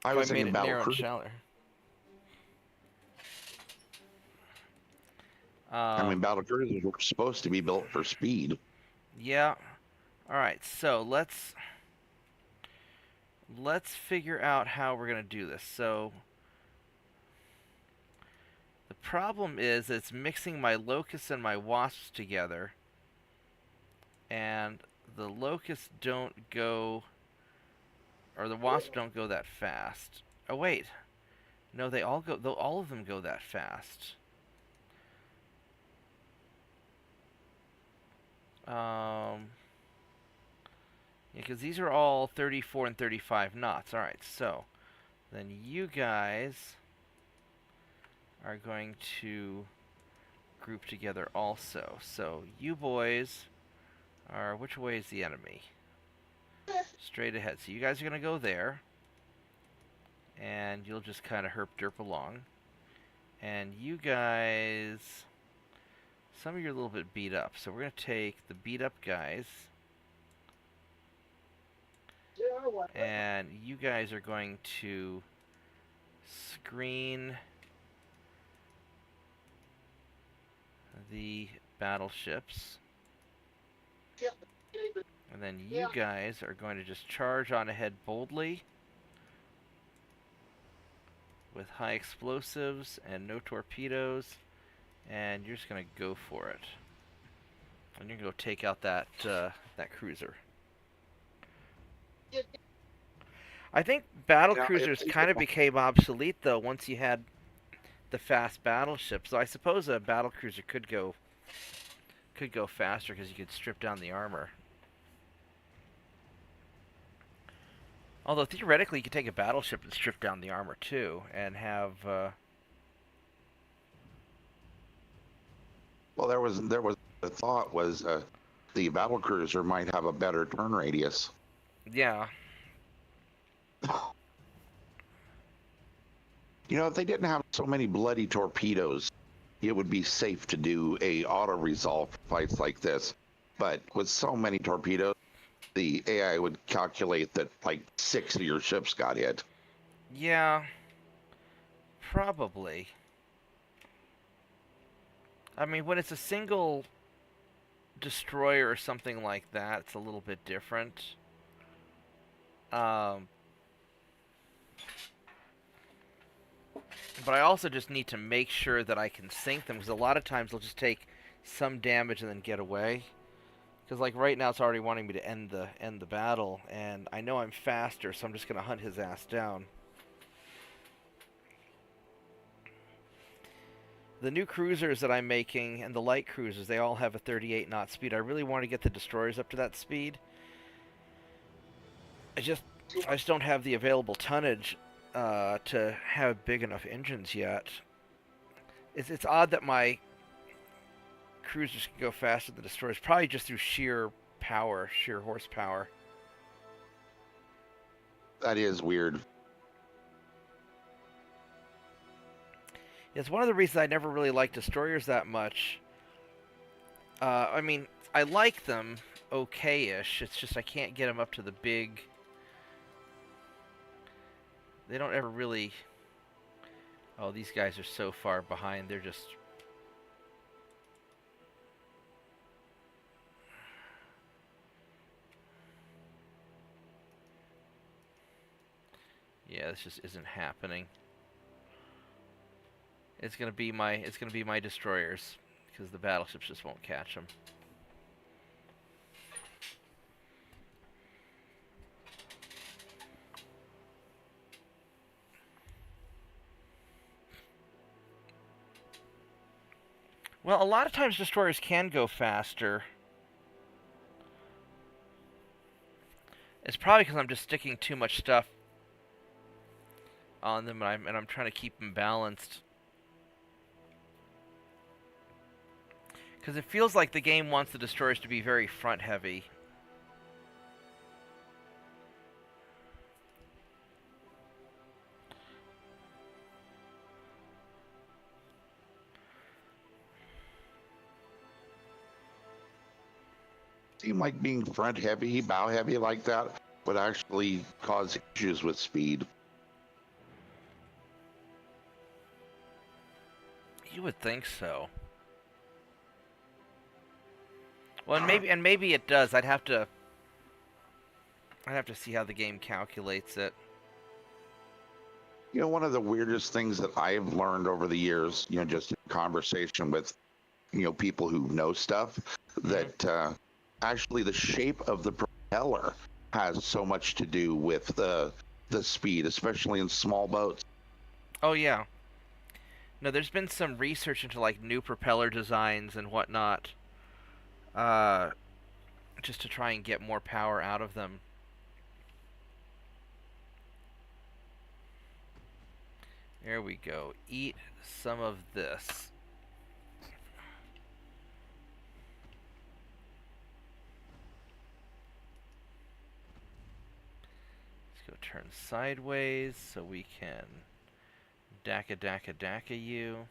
I was thinking battle cruiser. I mean, battle cruisers were supposed to be built for speed. Yeah. All right. So let's figure out how we're gonna do this. So problem is it's mixing my locusts and my wasps together, and the locusts don't go, or the wasps don't go that fast. Oh wait, no, they all go. All of them go that fast. Yeah, because these are all 34 and 35 knots. All right, so then you guys are going to group together also. So you boys are, which way is the enemy? Straight ahead. So you guys are going to go there, and you'll just kind of herp-derp along. And you guys, some of you are a little bit beat up, so we're going to take the beat up guys, and you guys are going to screen the battleships. And then you guys are going to just charge on ahead boldly with high explosives and no torpedoes, and you're just going to go for it. And you're going to go take out that cruiser. I think battle cruisers kind of became obsolete, though, once you had the fast battleships. So I suppose a battle cruiser could go faster because you could strip down the armor. Although theoretically, you could take a battleship and strip down the armor too, and have. Well, there was the thought was the battle cruiser might have a better turn radius. Yeah. You know, if they didn't have so many bloody torpedoes, it would be safe to do a auto-resolve fights like this. But with so many torpedoes, the AI would calculate that like 6 of your ships got hit. Yeah. Probably. I mean, when it's a single destroyer or something like that, it's a little bit different. But I also just need to make sure that I can sink them, because a lot of times they'll just take some damage and then get away. Because like right now it's already wanting me to end the battle, and I know I'm faster, so I'm just gonna hunt his ass down. The new cruisers that I'm making and the light cruisers, they all have a 38 knot speed. I really want to get the destroyers up to that speed. I just don't have the available tonnage to have big enough engines yet. It's odd that my cruisers can go faster than destroyers, probably just through sheer power, sheer horsepower. That is weird. It's one of the reasons I never really liked destroyers that much. I mean, I like them okay-ish. It's just I can't get them up to the big... They don't ever really... Oh, these guys are so far behind. They're just... Yeah, this just isn't happening. It's gonna be my destroyers, because the battleships just won't catch them. Well, a lot of times destroyers can go faster. It's probably because I'm just sticking too much stuff on them, and I'm trying to keep them balanced. Because it feels like the game wants the destroyers to be very front-heavy. Seem like being front heavy, bow heavy like that would actually cause issues with speed. You would think so. Well, and maybe it does. I'd have to see how the game calculates it. One of the weirdest things that I've learned over the years, just in conversation with, people who know stuff, Hmm. that actually the shape of the propeller has so much to do with the speed, especially in small boats. Oh yeah. No, there's been some research into like new propeller designs and whatnot, uh, just to try and get more power out of them. There we go. Eat some of this. Let's go turn sideways so we can daka daka daka you.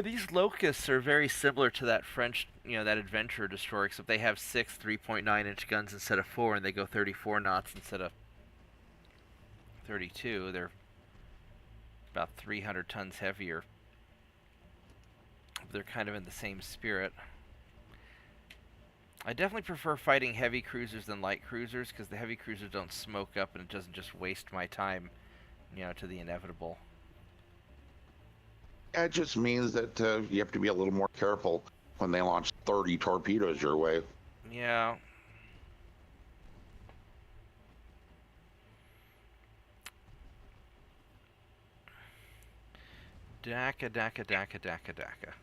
These locusts are very similar to that French, that adventurer destroyer, except they have six 3.9-inch guns instead of four, and they go 34 knots instead of 32. They're about 300 tons heavier. They're kind of in the same spirit. I definitely prefer fighting heavy cruisers than light cruisers because the heavy cruisers don't smoke up and it doesn't just waste my time, to the inevitable. It just means that you have to be a little more careful when they launch 30 torpedoes your way. Yeah. Daka daka daka daka daka.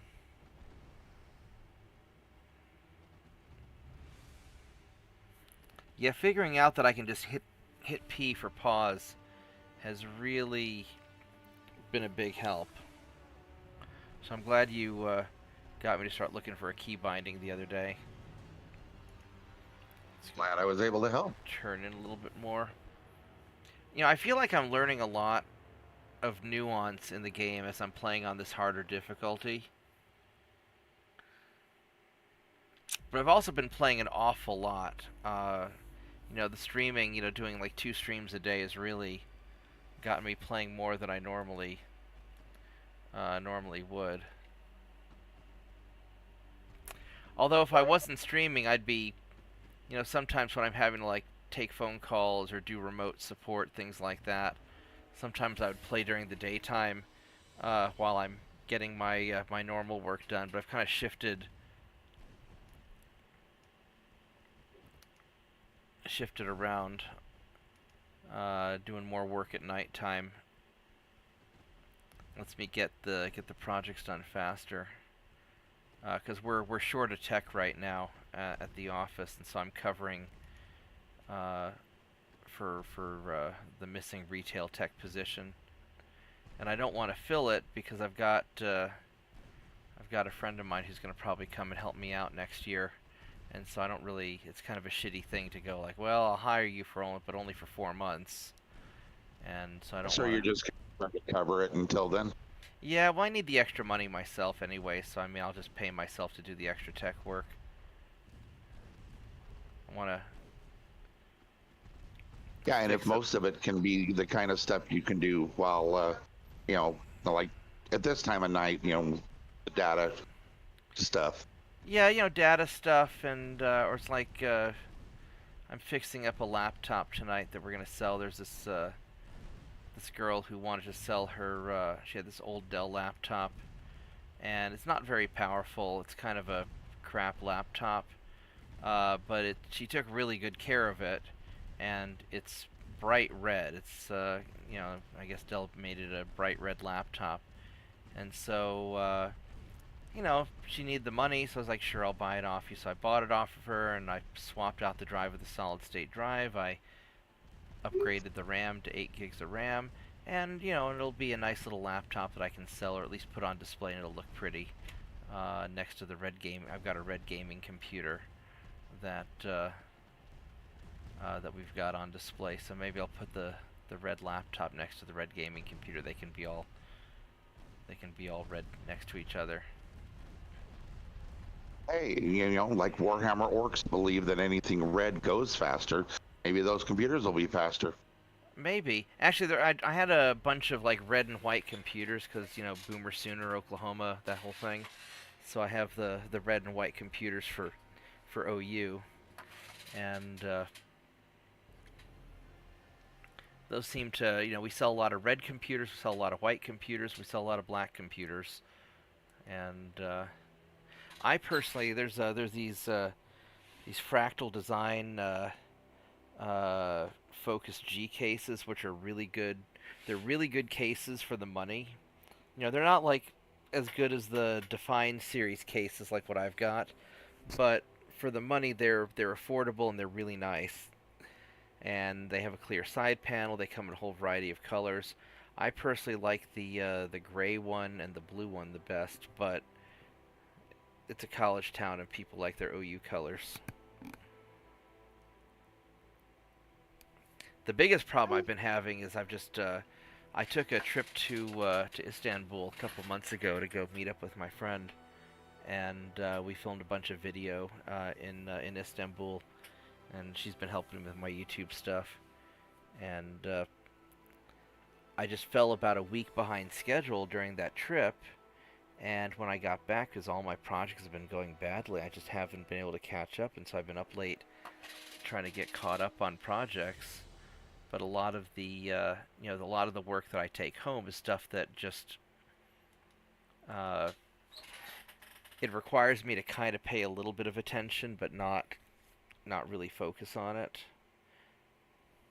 Yeah, figuring out that I can just hit P for pause has really been a big help. So I'm glad you got me to start looking for a key binding the other day. Glad I was able to help. Turn in a little bit more. I feel like I'm learning a lot of nuance in the game as I'm playing on this harder difficulty. But I've also been playing an awful lot. The streaming, doing like 2 streams a day has really gotten me playing more than I normally would. Although if I wasn't streaming, I'd be, sometimes when I'm having to like take phone calls or do remote support, things like that. Sometimes I would play during the daytime while I'm getting my normal work done. But I've kind of shifted around, doing more work at nighttime. Lets me get the projects done faster. Because we're short of tech right now at the office, and so I'm covering for the missing retail tech position. And I don't want to fill it because I've got a friend of mine who's going to probably come and help me out next year. And so I don't really. It's kind of a shitty thing to go like, well, I'll hire you but only for 4 months. And so I don't So want you're to. just going to cover it until then? Yeah, well, I need the extra money myself anyway, so I mean, I'll just pay myself to do the extra tech work. I want to Yeah, and if fix up. most of it can be the kind of stuff you can do while, like at this time of night, the data stuff. Yeah, data stuff, and or it's like I'm fixing up a laptop tonight that we're gonna sell. There's this girl who wanted to sell her. She had this old Dell laptop, and it's not very powerful. It's kind of a crap laptop, but she took really good care of it, and it's bright red. It's I guess Dell made it a bright red laptop, and so she needed the money, so I was like, sure, I'll buy it off you. So I bought it off of her, and I swapped out the drive with a solid state drive. I upgraded the RAM to 8 gigs of RAM, and it'll be a nice little laptop that I can sell or at least put on display, and it'll look pretty next to the red game. I've got a red gaming computer that that we've got on display, so maybe I'll put the red laptop next to the red gaming computer. They can be all red next to each other. Hey, like Warhammer Orcs believe that anything red goes faster. Maybe those computers will be faster. Maybe. Actually, I had a bunch of like red and white computers because Boomer Sooner, Oklahoma, that whole thing. So I have the red and white computers for OU. and those seem to, we sell a lot of red computers, we sell a lot of white computers, we sell a lot of black computers, and I personally, there's these fractal design focused G cases, which are really good. They're really good cases for the money. They're not like as good as the Define series cases like what I've got, but for the money, they're affordable and they're really nice. And they have a clear side panel. They come in a whole variety of colors. I personally like the gray one and the blue one the best, but it's a college town and people like their OU colors. The biggest problem I've been having is I took a trip to Istanbul a couple months ago to go meet up with my friend, and we filmed a bunch of video in Istanbul, and she's been helping me with my YouTube stuff, and I just fell about a week behind schedule during that trip, and when I got back, because all my projects have been going badly, I just haven't been able to catch up, and so I've been up late trying to get caught up on projects. But a lot of a lot of the work that I take home is stuff that just it requires me to kind of pay a little bit of attention, but not really focus on it.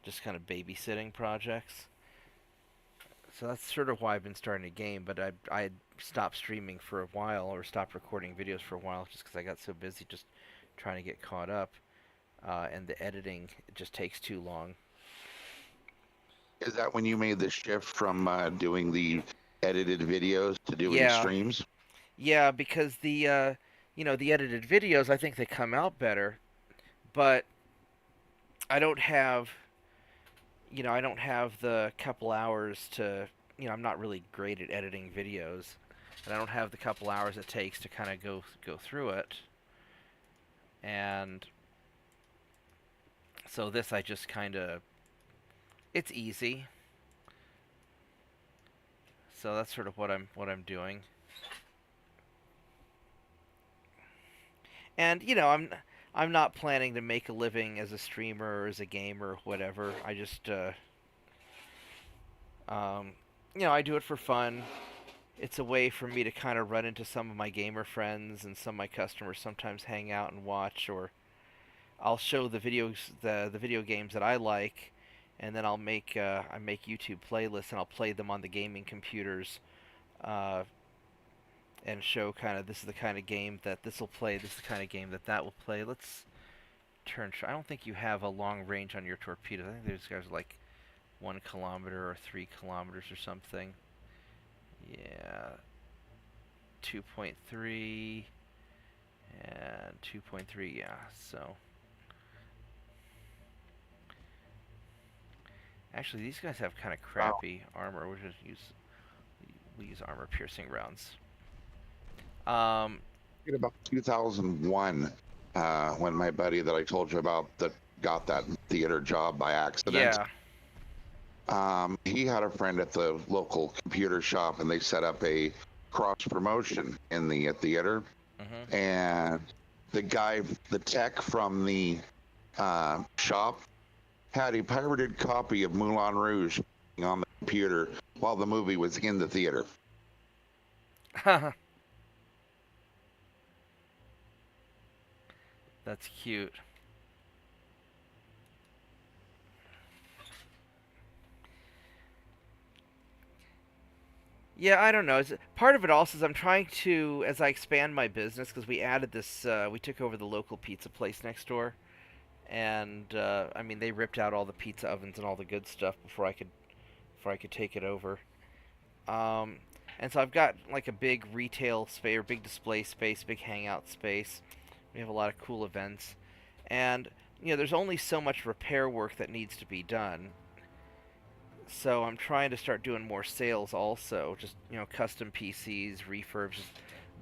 Just kind of babysitting projects. So that's sort of why I've been starting a game, but I had stopped streaming for a while, or stopped recording videos for a while, just because I got so busy just trying to get caught up, and the editing, it just takes too long. Is that when you made the shift from doing the edited videos to doing Yeah, streams? yeah, because the edited videos, I think they come out better, but I don't have, I don't have the couple hours to, I'm not really great at editing videos, and I don't have the couple hours it takes to kind of go through it. And so this I just kind of, it's easy. So that's sort of what I'm doing. And I'm not planning to make a living as a streamer or as a gamer or whatever. I just I do it for fun. It's a way for me to kind of run into some of my gamer friends, and some of my customers sometimes hang out and watch, or I'll show the video games that I like, and then I make YouTube playlists and I'll play them on the gaming computers, uh, and show kind of, this is the kind of game that this will play, this is the kind of game that will play. Let's turn. I don't think you have a long range on your torpedoes. I think these guys are like 1 kilometer or 3 kilometers or something. Yeah, 2.3 and 2.3. Yeah, so. Actually, these guys have kind of crappy armor. We use armor piercing rounds. In about 2001, when my buddy that I told you about that got that theater job by accident. Yeah. He had a friend at the local computer shop, and they set up a cross promotion in the theater. Mm-hmm. And the tech from the shop had a pirated copy of Moulin Rouge on the computer while the movie was in the theater. That's cute. Yeah, I don't know. Part of it also is I'm trying to, as I expand my business, because we added this, we took over the local pizza place next door, and I mean they ripped out all the pizza ovens and all the good stuff before I could take it over. Um, and so I've got like a big retail space, or big display space, big hangout space. We have a lot of cool events, and there's only so much repair work that needs to be done. So I'm trying to start doing more sales also, just custom PCs, refurbs, just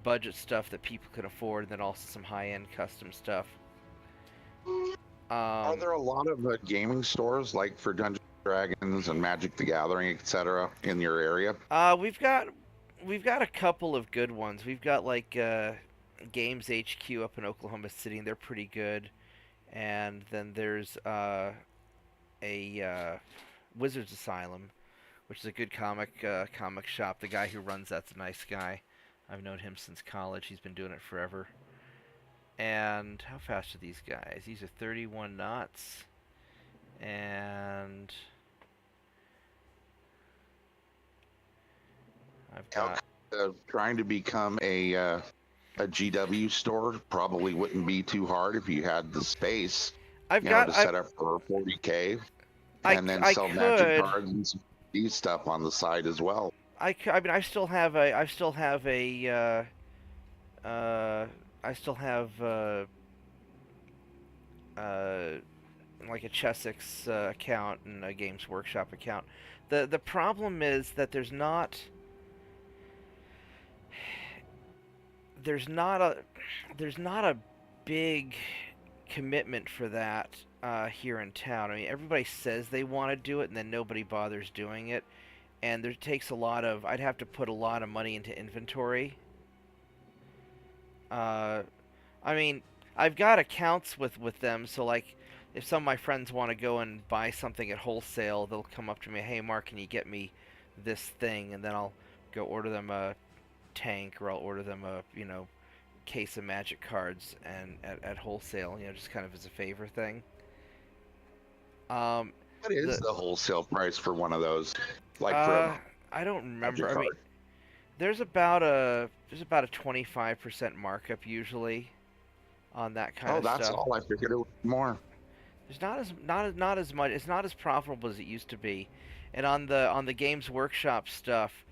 budget stuff that people can afford, and then also some high-end custom stuff. Are there a lot of gaming stores like for Dungeons and Dragons and Magic the Gathering, etc., in your area? We've got a couple of good ones. We've got like Games HQ up in Oklahoma City, and they're pretty good. and then there's a Wizards Asylum, which is a good comic shop. The guy who runs that's a nice guy. I've known him since college. He's been doing it forever. And how fast are these guys? These are 31 knots. And I've got Trying to become a GW store probably wouldn't be too hard if you had the space. To set up for 40K, and then sell magic cards and some these stuff on the side as well. I mean, I still have I still have like a Chessex account and a Games Workshop account. The problem is that there's not a big commitment for that here in town. I mean, everybody says they want to do it, and then nobody bothers doing it. And there takes a lot of. I'd have to put a lot of money into inventory. I mean, I've got accounts with them, so like, if some of my friends want to go and buy something at wholesale, they'll come up to me, "Hey, Mark, can you get me this thing?" And then I'll go order them a tank, or I'll order them a case of magic cards and at wholesale, just kind of as a favor thing. What is the wholesale price for one of those? Like for I don't remember. I mean, there's about a 25% markup usually on that kind of stuff. Oh, that's all. I figured it was more. There's not as much. It's not as profitable as it used to be, and on the Games Workshop stuff,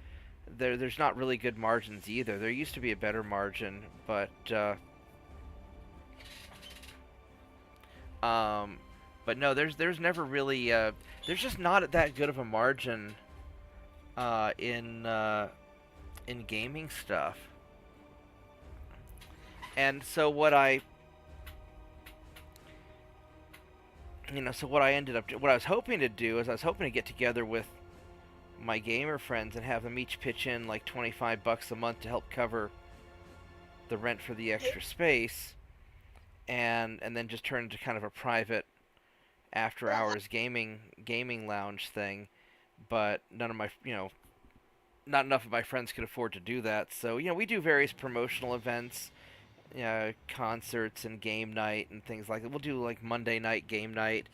there's not really good margins either. There used to be a better margin, but no, there's never really there's just not that good of a margin in gaming stuff. And so what I ended up what I was hoping to do is I was hoping to get together with my gamer friends and have them each pitch in like $25 a month to help cover the rent for the extra space, and then just turn into kind of a private after hours gaming lounge thing. But none of my not enough of my friends could afford to do that, so we do various promotional events, concerts and game night and things like that. We'll do like Monday night game night,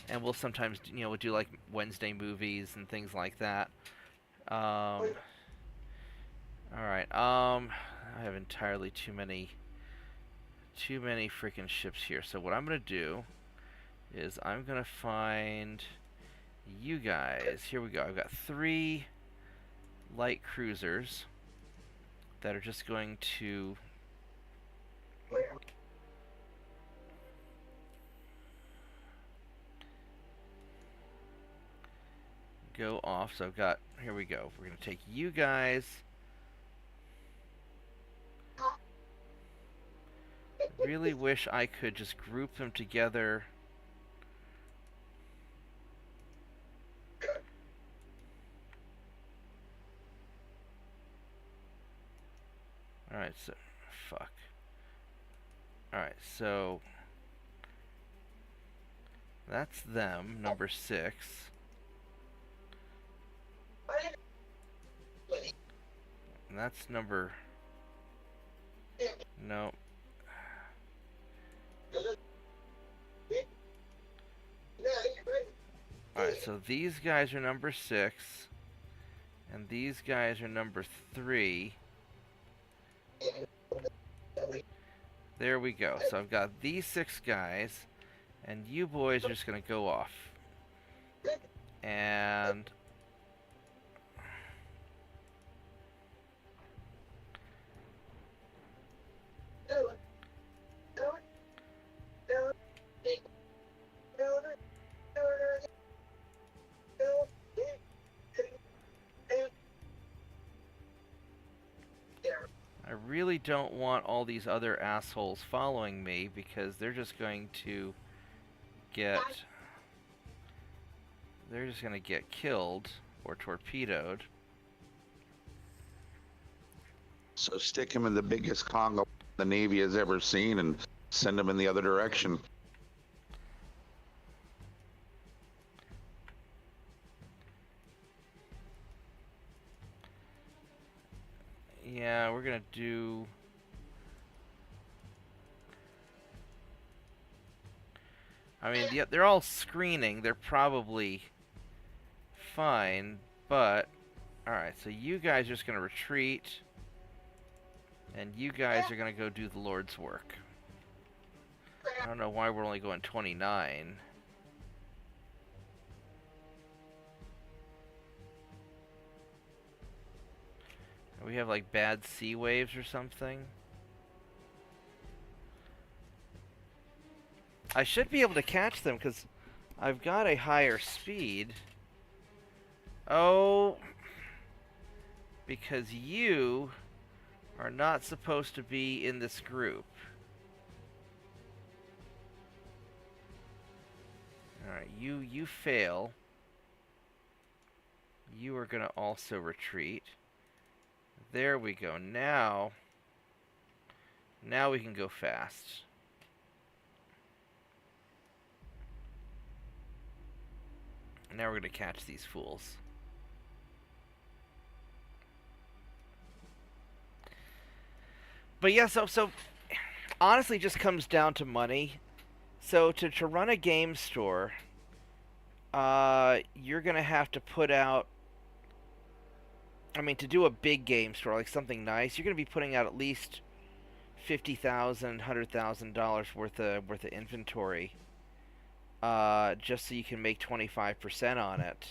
and we'll sometimes we'll do like Wednesday movies and things like that. All right. I have entirely too many freaking ships here. So what I'm gonna do is I'm gonna find you guys. Here we go. I've got 3 light cruisers that are just going to go off. So I've got, here we go. We're going to take you guys. Really wish I could just group them together. Alright, so, fuck. Alright, so, that's them, number 6. And that's number... No. Alright, so these guys are number 6. And these guys are number 3. There we go. So I've got these 6 guys, and you boys are just going to go off. And... I really don't want all these other assholes following me, because they're just going to get... They're just going to get killed or torpedoed. So stick him in the biggest Congo the Navy has ever seen and send him in the other direction. Yeah, we're gonna do. I mean, they're all screening. They're probably fine, but all right. So you guys are just gonna retreat, and you guys are gonna go do the Lord's work. I don't know why we're only going 29. We have like bad sea waves or something. I should be able to catch them because I've got a higher speed. Oh, because you are not supposed to be in this group. Alright, you fail. You are going to also retreat. There we go. Now we can go fast. Now we're going to catch these fools. But yeah, so honestly, it just comes down to money. So to run a game store, you're gonna have to put out. I mean, to do a big game store, like something nice, you're gonna be putting out at least $50,000, $100,000 worth of inventory, just so you can make 25% on it.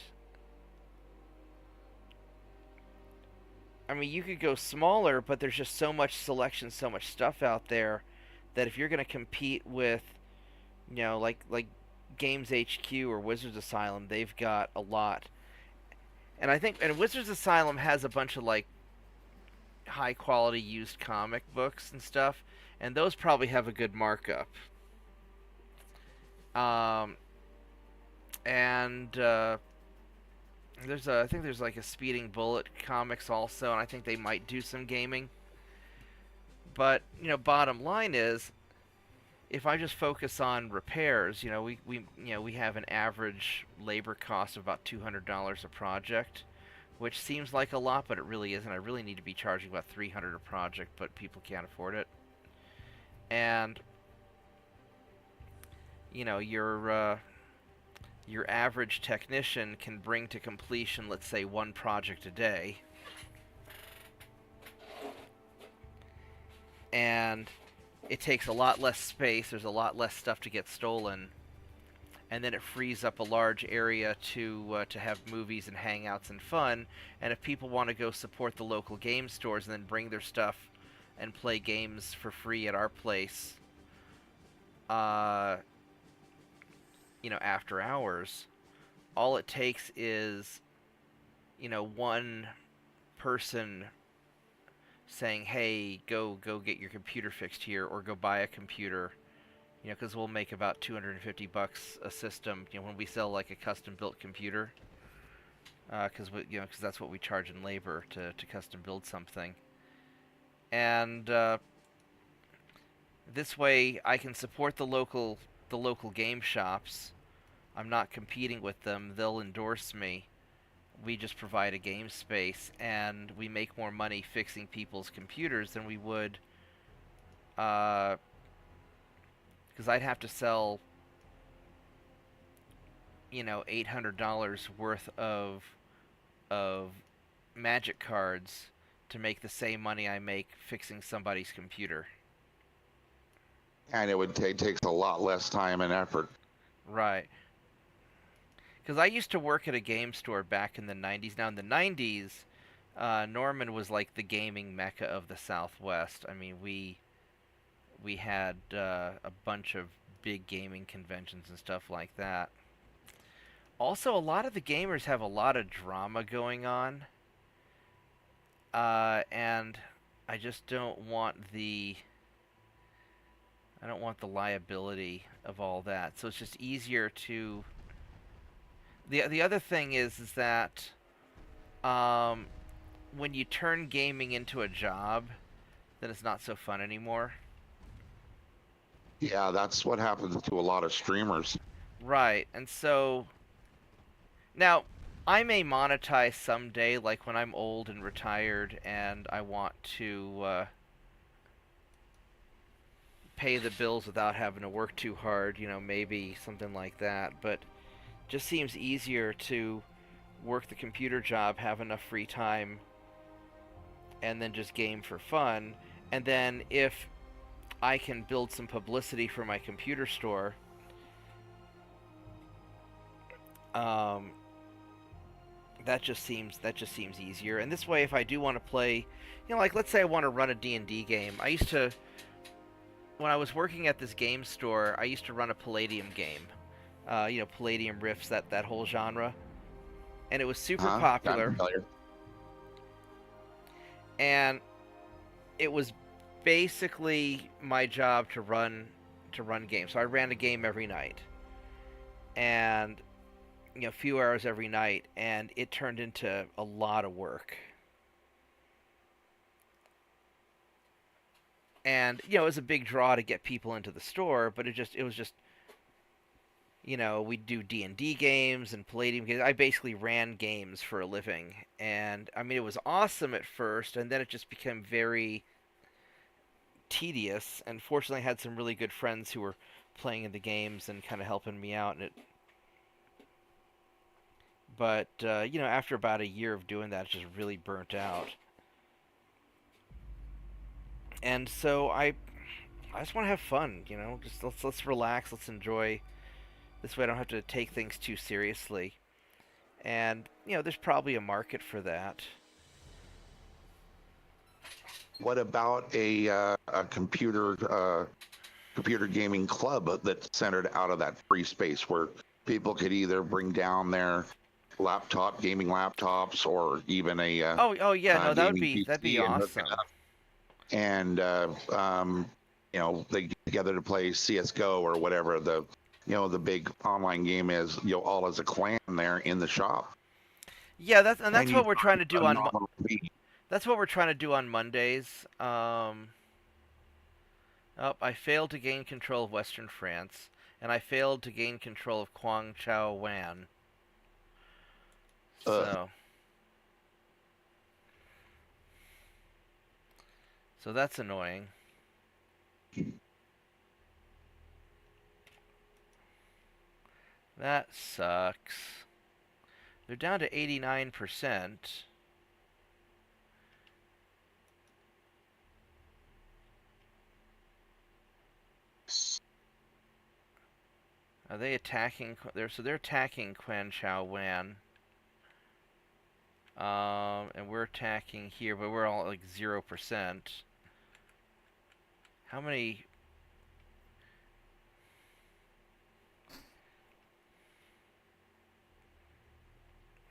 I mean, you could go smaller, but there's just so much selection, so much stuff out there that if you're gonna compete with, like Games HQ or Wizards Asylum, they've got a lot. And I think Wizards Asylum has a bunch of like high quality used comic books and stuff, and those probably have a good markup. Um, and I think there's like a Speeding Bullet comics also, and I think they might do some gaming. But bottom line is, if I just focus on repairs, we have an average labor cost of about $200 a project, which seems like a lot, but it really isn't. I really need to be charging about $300 a project, but people can't afford it. And your average technician can bring to completion, let's say, one project a day. And it takes a lot less space, there's a lot less stuff to get stolen, and then it frees up a large area to have movies and hangouts and fun. And if people want to go support the local game stores and then bring their stuff and play games for free at our place, after hours, all it takes is, one person saying, "Hey, go get your computer fixed here," or "Go buy a computer," because we'll make about $250 a system, when we sell like a custom-built computer, because that's what we charge in labor to custom build something. And this way, I can support the local game shops. I'm not competing with them; they'll endorse me. We just provide a game space, and we make more money fixing people's computers than we would, because I'd have to sell, $800 worth of magic cards to make the same money I make fixing somebody's computer. And it takes a lot less time and effort. Right. Because I used to work at a game store back in the 90s. Now, in the 90s, Norman was like the gaming mecca of the Southwest. I mean, we had a bunch of big gaming conventions and stuff like that. Also, a lot of the gamers have a lot of drama going on. And I just don't want the liability of all that. So it's just easier to... The other thing is that when you turn gaming into a job, then it's not so fun anymore. Yeah, that's what happens to a lot of streamers. Right, and so now I may monetize someday, like when I'm old and retired, and I want to pay the bills without having to work too hard. Maybe something like that. But just seems easier to work the computer job, have enough free time, and then just game for fun. And then if I can build some publicity for my computer store, um, that just seems easier. And this way, if I do want to play, like let's say I want to run a D&D game. I used to, when I was working at this game store, I used to run a Palladium game. Palladium Rifts, that whole genre, and it was super Yeah, I'm popular. familiar. And it was basically my job to run games. So I ran a game every night, and a few hours every night, and it turned into a lot of work. And it was a big draw to get people into the store, but it was just we'd do D&D games and Palladium games. I basically ran games for a living, and I mean it was awesome at first, and then it just became very tedious. And fortunately, I had some really good friends who were playing in the games and kind of helping me out. But after about a year of doing that, it just really burnt out. And so I just want to have fun. Just let's relax, let's enjoy. This way, I don't have to take things too seriously. And there's probably a market for that. What about a computer gaming club that's centered out of that free space where people could either bring down their gaming laptops, or even a Oh yeah, no, that would gaming be that'd be PC and hook it awesome. up, and they get together to play CS:GO or whatever the big online game is, all as a clan there in the shop, Yeah, that's and and that's you what we're trying charge to a do nominal fee. that's what we're trying to do on Mondays. Oh, I failed to gain control of Western France, and I failed to gain control of Kwang Chao Wan. Uh, So that's annoying. That sucks. They're down to 89%. Are they attacking? They're attacking Quan Chao Wan. And we're attacking here, but we're all like 0%. How many?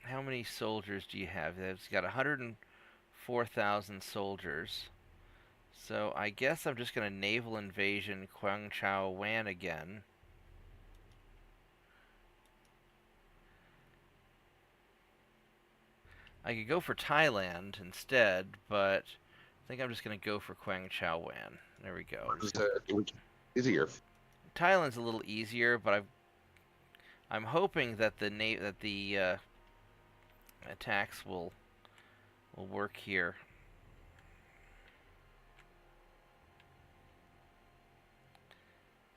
How many soldiers do you have? It's got 104,000 soldiers. So I guess I'm just gonna naval invasion Kwang Chao Wan again. I could go for Thailand instead, but I think I'm just gonna go for Kwang Chao Wan. There we go. which is easier. Thailand's a little easier, but I'm hoping that the attacks will work here.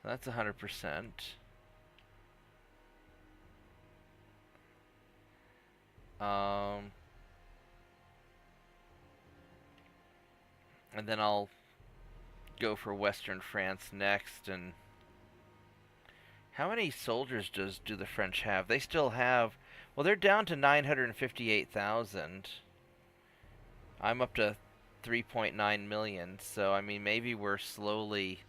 So that's 100%. Um, and then I'll go for Western France next. And how many soldiers do the French have? They still have. Well, they're down to 958,000. I'm up to 3.9 million. So I mean, maybe we're slowly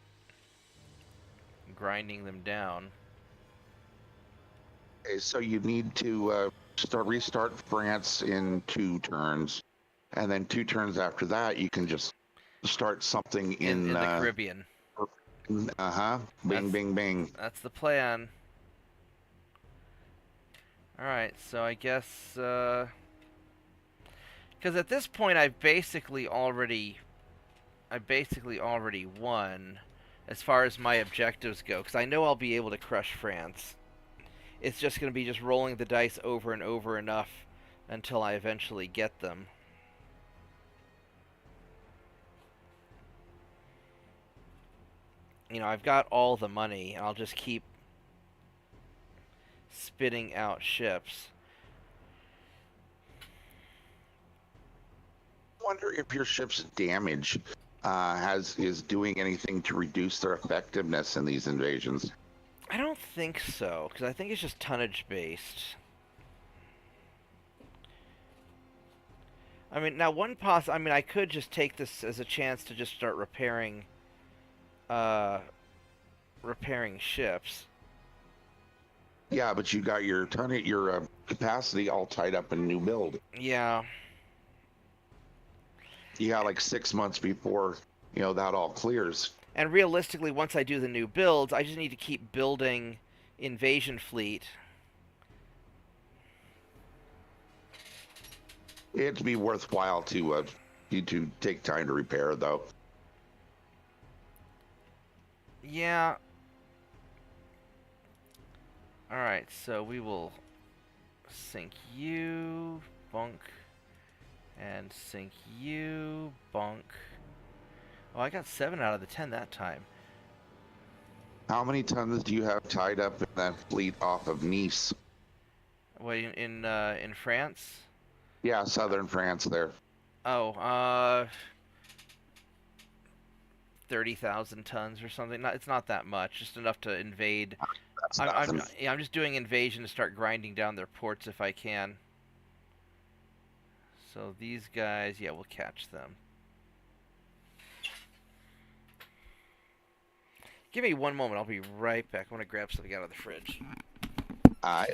grinding them down. Okay, so you need to restart France in 2 turns, and then 2 turns after that, you can just start something In the Caribbean. Bing, That's- bing, bing. That's the plan. Alright, so I guess, because at this point I basically already won as far as my objectives go, because I know I'll be able to crush France. It's just going to be just rolling the dice over and over enough until I eventually get them. You know, I've got all the money, and I'll just keep spitting out ships. I wonder if your ship's damage is doing anything to reduce their effectiveness in these invasions. I don't think so, because I think it's just tonnage based. I mean, now I mean, I could just take this as a chance to just start repairing ships. Yeah, but you got your capacity all tied up in new build. Yeah. You got like 6 months before that all clears. And realistically, once I do the new builds, I just need to keep building invasion fleet. It'd be worthwhile to take time to repair, though. Yeah. Alright, so we will sink you, bunk, and sink you, bunk. Oh, I got 7 out of the 10 that time. How many tons do you have tied up in that fleet off of Nice? Wait, in France? Yeah, southern France there. Oh, 30,000 tons or something. It's not that much, just enough to invade. That's nothing. I'm just doing invasion to start grinding down their ports if I can. So these guys, yeah, we'll catch them. Give me one moment. I'll be right back. I want to grab something out of the fridge. All right.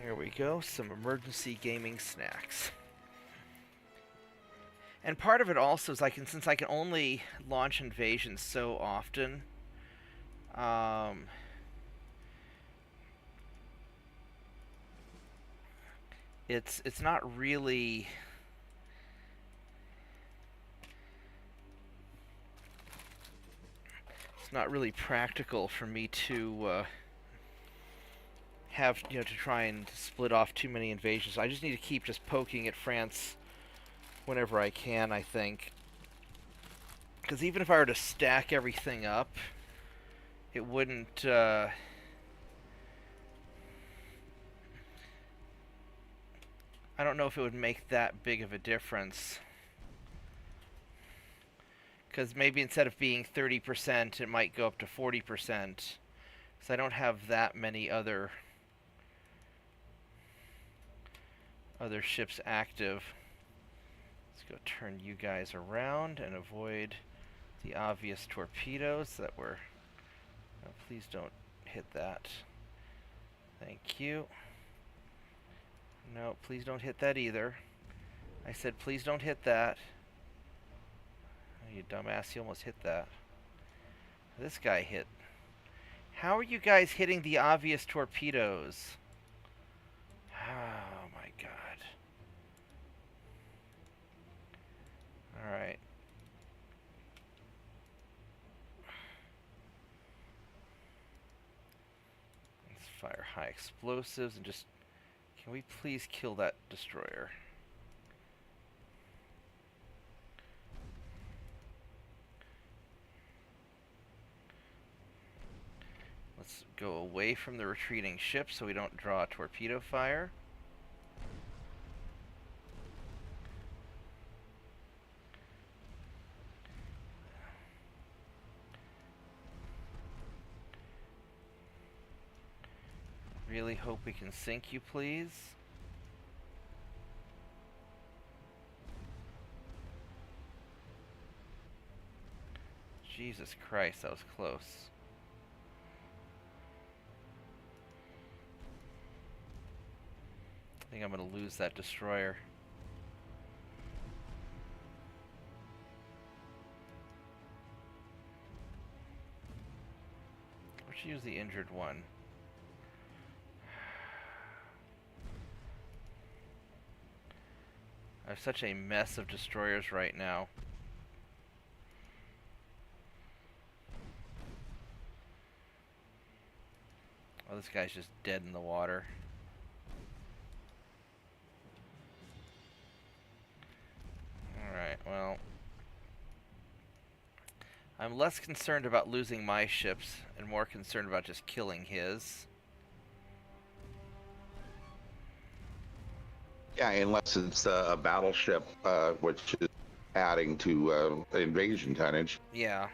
Here we go, some emergency gaming snacks. And part of it also is since I can only launch invasions so often, it's not really practical for me to have to try and split off too many invasions. I just need to keep just poking at France whenever I can, I think. Because even if I were to stack everything up, it wouldn't I don't know if it would make that big of a difference. Because maybe instead of being 30%, it might go up to 40%. So I don't have that many other ships active. Let's go turn you guys around and avoid the obvious torpedoes that were No, please don't hit that. Thank you. No, please don't hit that either. I said please don't hit that. Oh, you dumbass, you almost hit that. This guy hit. How are you guys hitting the obvious torpedoes? Oh my god. Alright. Let's fire high explosives and just... Can we please kill that destroyer? Let's go away from the retreating ship so we don't draw torpedo fire. Really hope we can sink you, please. Jesus Christ, that was close. I think I'm going to lose that destroyer. Let's use the injured one. I have such a mess of destroyers right now. Oh, this guy's just dead in the water. Alright, well... I'm less concerned about losing my ships and more concerned about just killing his. Yeah, unless it's a battleship, which is adding to invasion tonnage. Yeah.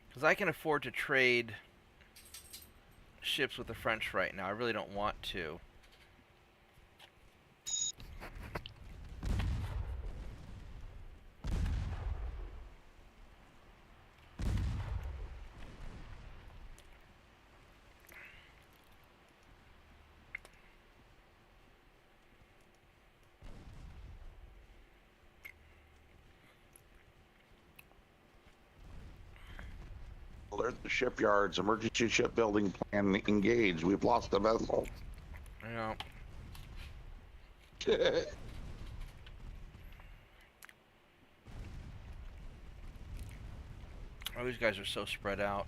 Because I can afford to trade ships with the French right now. I really don't want to. Alert the shipyards. Emergency shipbuilding plan engaged. We've lost a vessel. Yeah. Oh, these guys are so spread out.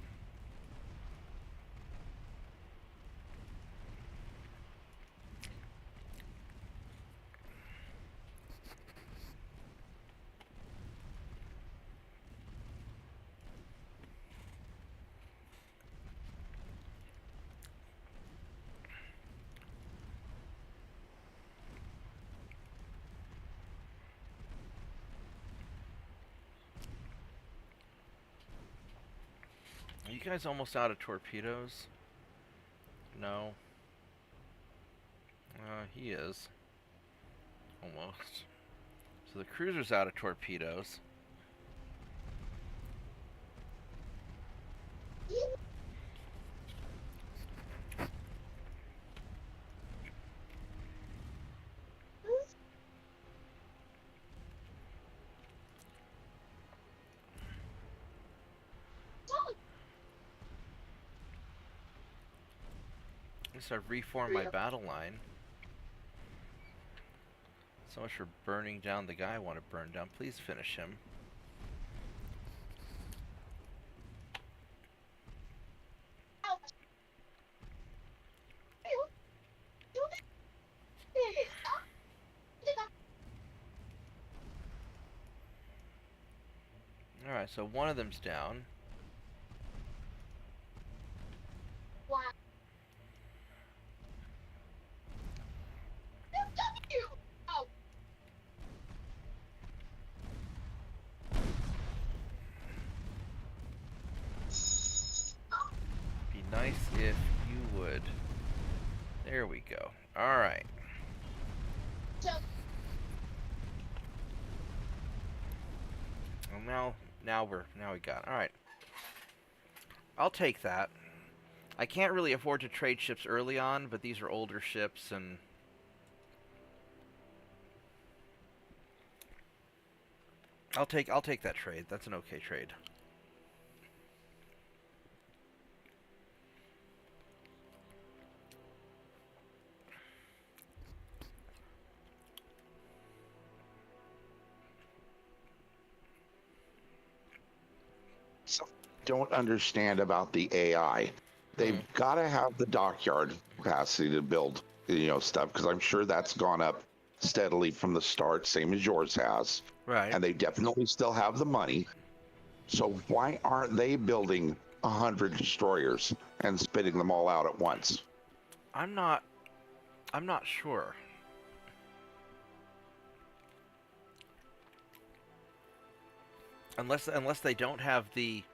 Are you guys almost out of torpedoes? No. He is. Almost. So the cruiser's out of torpedoes. At least I've reformed my battle line. So much for burning down the guy I want to burn down. Please finish him. Alright, so one of them's down. Be nice if you would. There we go. All right. Well, now we got it. All right. I'll take that. I can't really afford to trade ships early on, but these are older ships, and I'll take that trade. That's an okay trade. So, don't understand about the AI. They've got to have the dockyard capacity to build, stuff, because I'm sure that's gone up steadily from the start, same as yours has. Right. And they definitely still have the money. So why aren't they building 100 destroyers and spitting them all out at once? I'm not sure. Unless they don't have the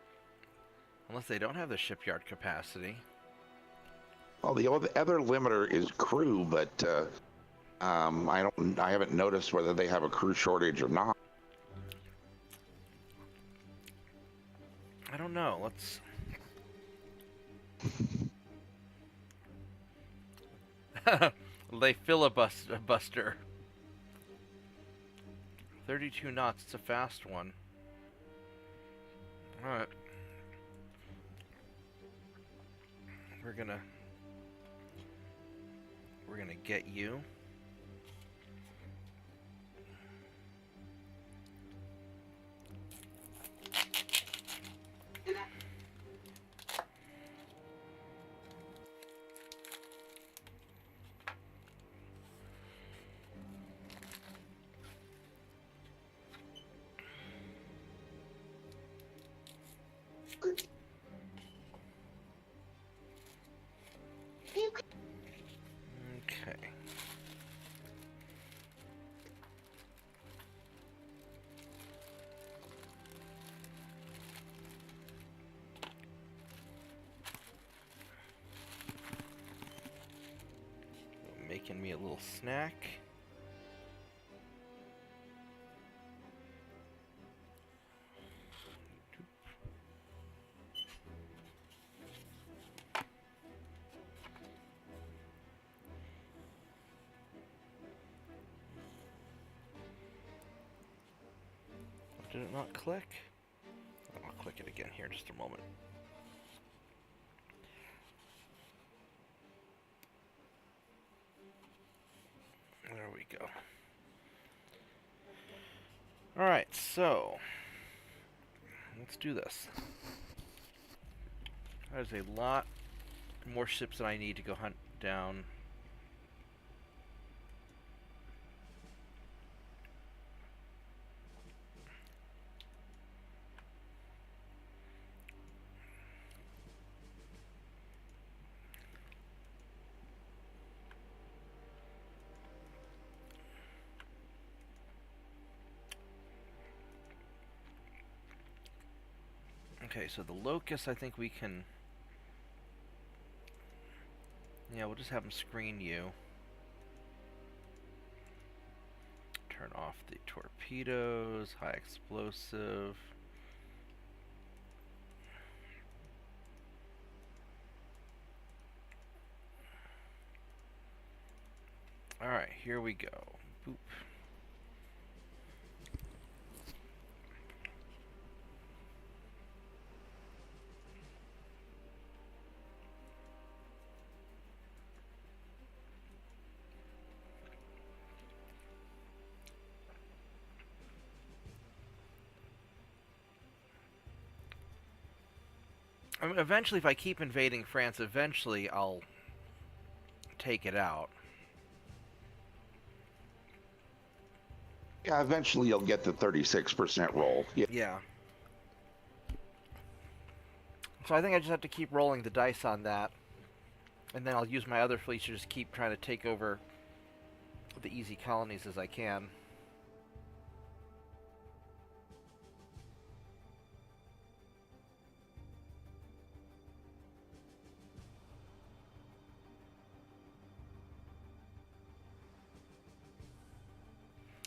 shipyard capacity. Well, the other limiter is crew, but I haven't noticed whether they have a crew shortage or not. I don't know. Let's. They filibuster. 32 knots. It's a fast one. All right. We're gonna get you. Okay. Making me a little snack. Did it not click? I'll click it again here in just a moment. There we go. Alright, so let's do this. There's a lot more ships than I need to go hunt down. Okay, so the Locust, I think we can... Yeah, we'll just have them screen you. Turn off the torpedoes, high explosive. Alright, here we go. Boop. I mean, eventually, if I keep invading France, eventually I'll take it out. Yeah, eventually you'll get the 36% roll. Yeah. Yeah. So I think I just have to keep rolling the dice on that. And then I'll use my other fleets to just keep trying to take over the easy colonies as I can.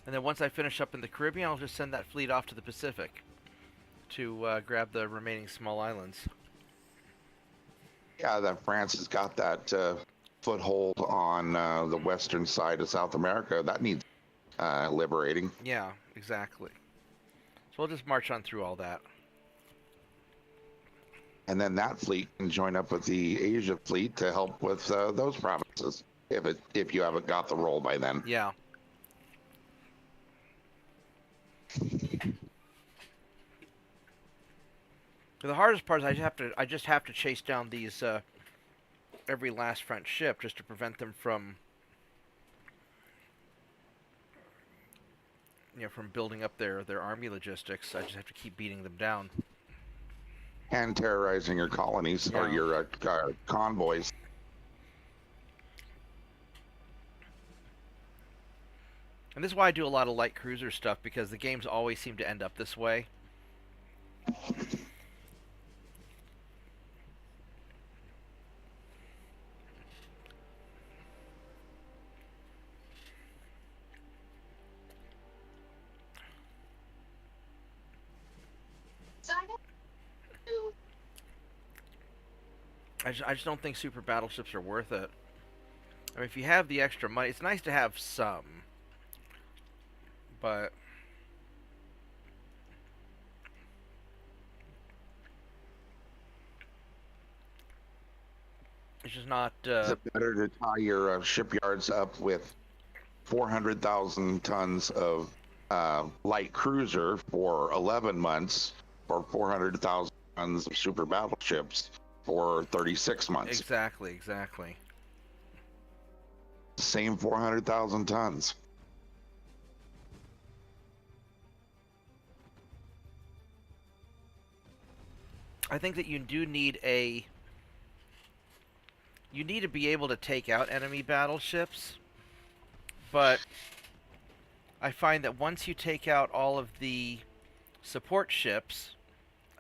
And then once I finish up in the Caribbean, I'll just send that fleet off to the Pacific to grab the remaining small islands. Yeah, that France has got that foothold on the western side of South America. That needs liberating. Yeah, exactly. So we'll just march on through all that. And then that fleet can join up with the Asia fleet to help with those provinces if you haven't got the role by then. Yeah. The hardest part is I just have to chase down these every last French ship just to prevent them from from building up their army logistics. I just have to keep beating them down. And terrorizing your colonies or your convoys. And this is why I do a lot of light cruiser stuff, because the games always seem to end up this way. I just don't think super battleships are worth it. I mean, if you have the extra money, it's nice to have some, but it's just not. Is it better to tie your shipyards up with 400,000 tons of light cruiser for 11 months or 400,000 tons of super battleships for 36 months? Exactly. Same 400,000 tons. I think that you do need you need to be able to take out enemy battleships, but I find that once you take out all of the support ships,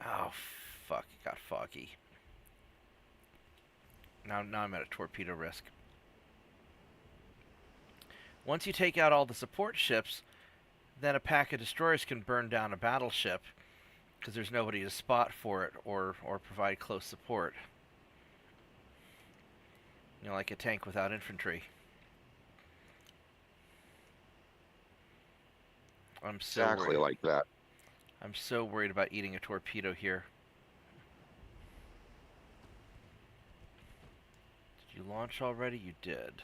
oh fuck, it got foggy. Now I'm at a torpedo risk. Once you take out all the support ships, then a pack of destroyers can burn down a battleship because there's nobody to spot for it or provide close support. Like a tank without infantry. I'm so Exactly worried. like that. I'm so worried about eating a torpedo here. Did you launch already? You did.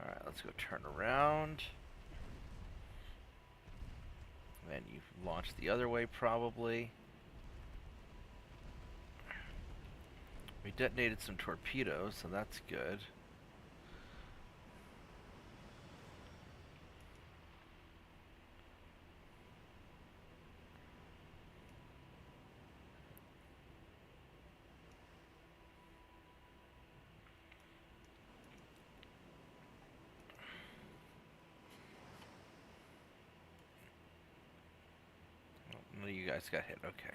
Alright, let's go turn around. And you launched the other way, probably. We detonated some torpedoes, so that's good. Oh, you guys got hit, okay.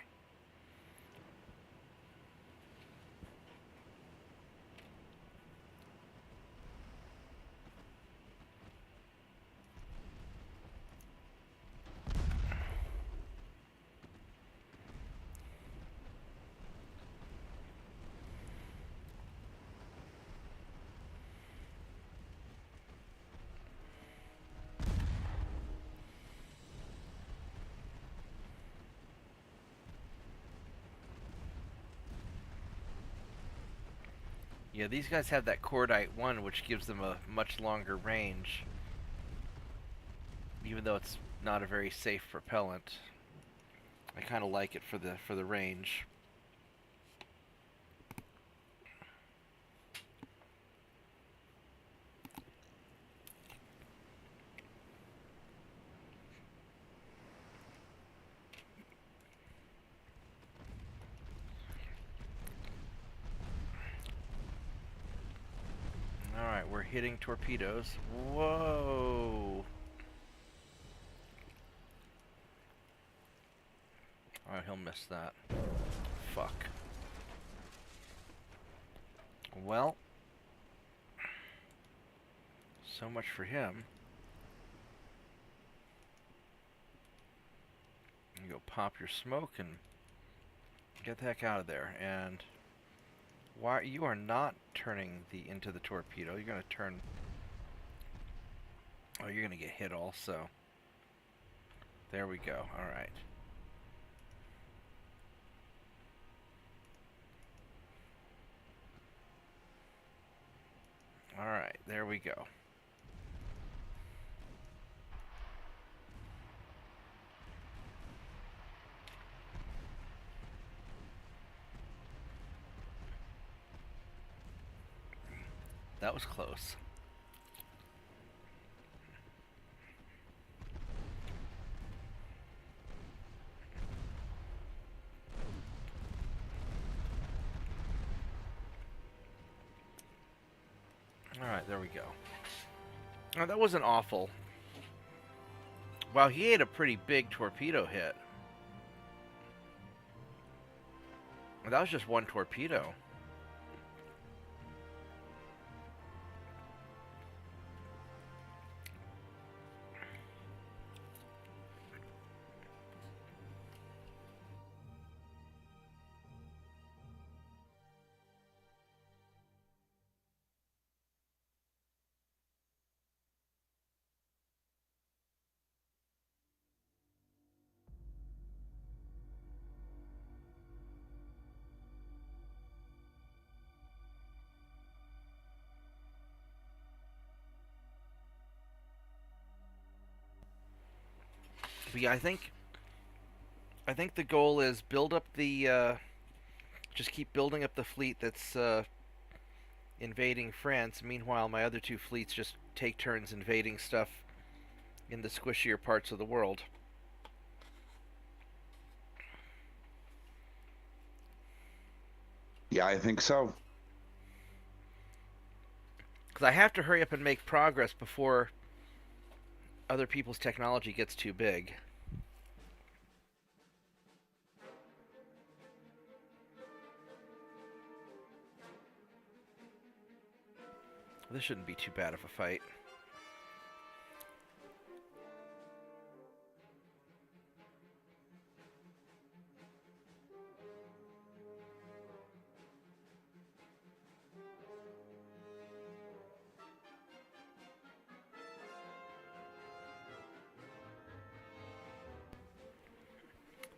Yeah, these guys have that Cordite 1, which gives them a much longer range. Even though it's not a very safe propellant. I kind of like it for the range. Alright, we're hitting torpedoes. Whoa! Alright, he'll miss that. Fuck. Well, so much for him. you go. Pop your smoke and get the heck out of there. And why you are not turning into the torpedo? You're gonna turn. Oh, you're gonna get hit also. There we go. All right. All right. There we go. That was close. Alright, there we go. Oh, that wasn't awful. Wow, he ate a pretty big torpedo hit. That was just one torpedo. But yeah, I think the goal is build up the just keep building up the fleet that's invading France. Meanwhile, my other two fleets just take turns invading stuff in the squishier parts of the world. Yeah, I think so. Because I have to hurry up and make progress before other people's technology gets too big. This shouldn't be too bad of a fight.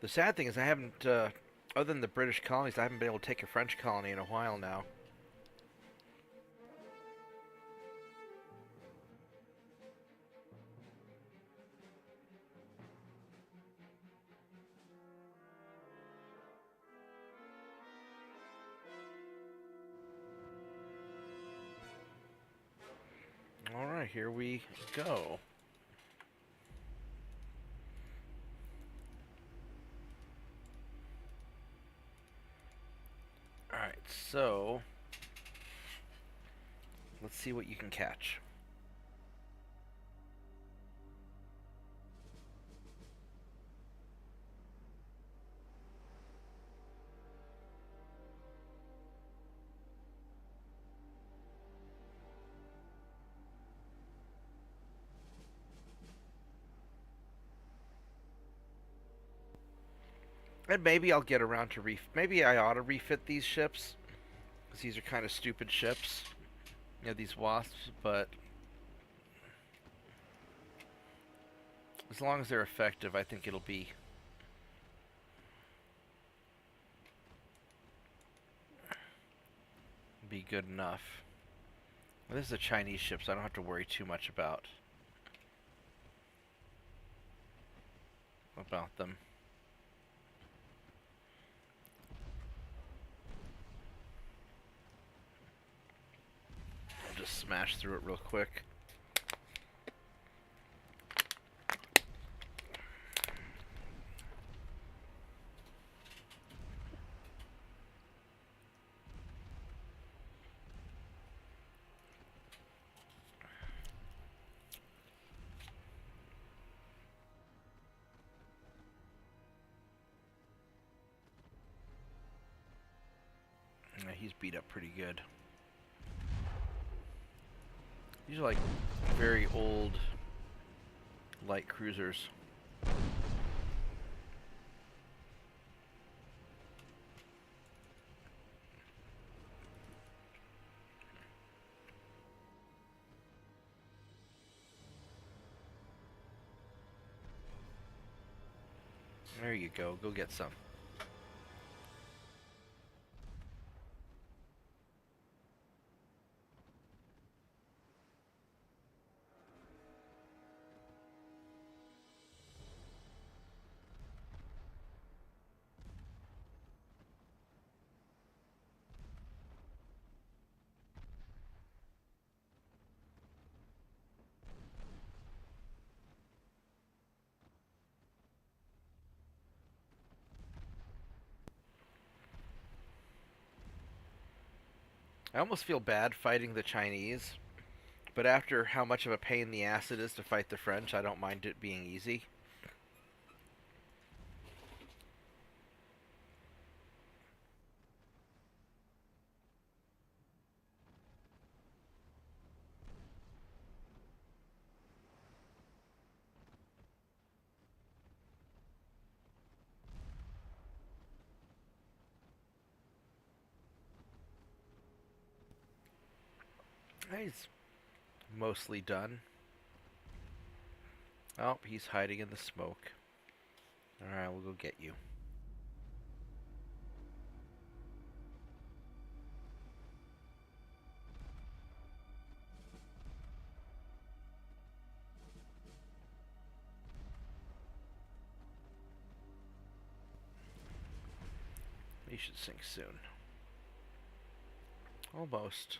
The sad thing is I haven't, other than the British colonies, I haven't been able to take a French colony in a while now. Alright, here we go. Alright, so let's see what you can catch. And maybe I'll get around to maybe I ought to refit these ships, because these are kind of stupid ships. You know, these wasps, but as long as they're effective, I think it'll be good enough. Well, this is a Chinese ship, so I don't have to worry too much about them. I'll just smash through it real quick. Yeah, he's beat up pretty good. These are like very old light cruisers. There you go. Go get some. I almost feel bad fighting the Chinese, but after how much of a pain in the ass it is to fight the French, I don't mind it being easy. He's mostly done. Oh, he's hiding in the smoke. Alright, we'll go get you. He should sink soon. Almost.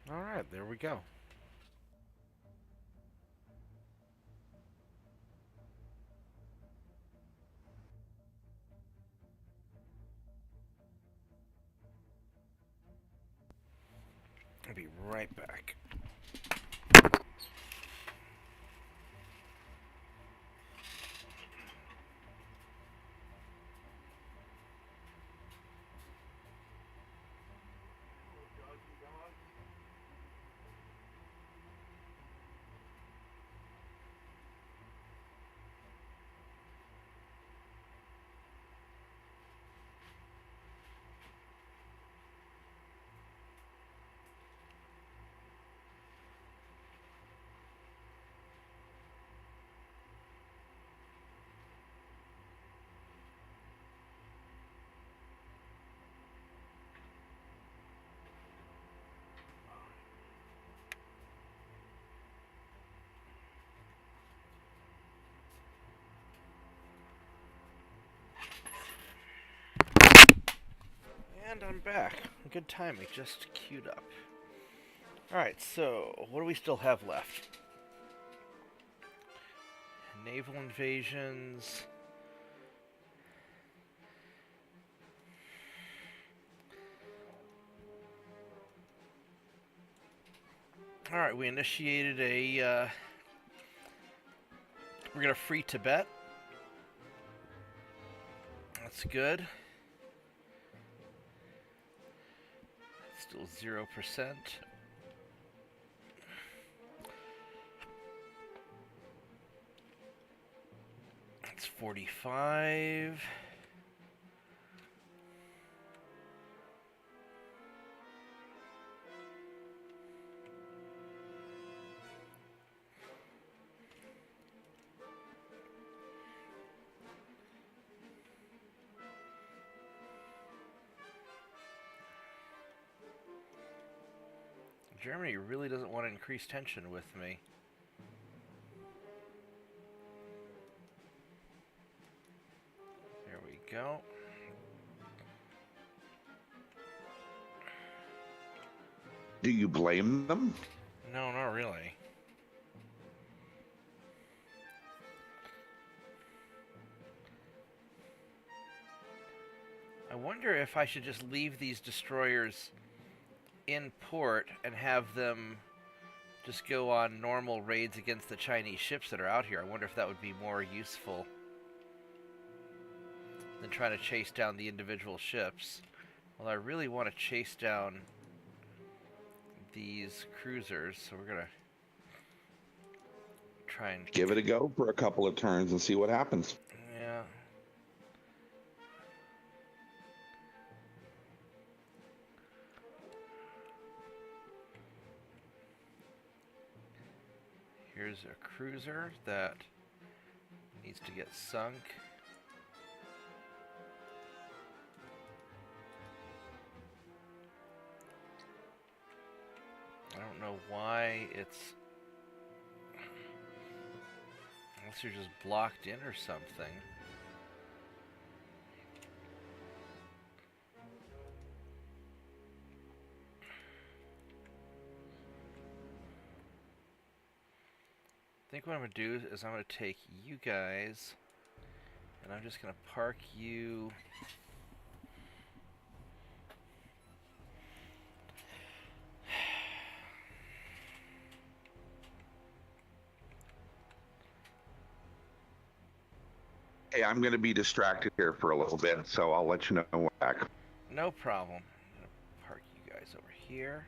Alright, there we go. I'll be right back. And I'm back. Good timing, just queued up. Alright, so what do we still have left? Naval invasions. Alright, we initiated a... we're gonna free Tibet. That's good. Still 0%. That's 45. Germany really doesn't want to increase tension with me. There we go. Do you blame them? No, not really. I wonder if I should just leave these destroyers in port and have them just go on normal raids against the Chinese ships that are out here. I wonder if that would be more useful than trying to chase down the individual ships. Well, I really want to chase down these cruisers, so we're gonna try and Give it a go for a couple of turns and see what happens. yeah. Here's a cruiser that needs to get sunk. I don't know why it's... Unless you're just blocked in or something. I think what I'm going to do is I'm going to take you guys, and I'm just going to park you... Hey, I'm going to be distracted here for a little bit, so I'll let you know when we're back. No problem. I'm going to park you guys over here.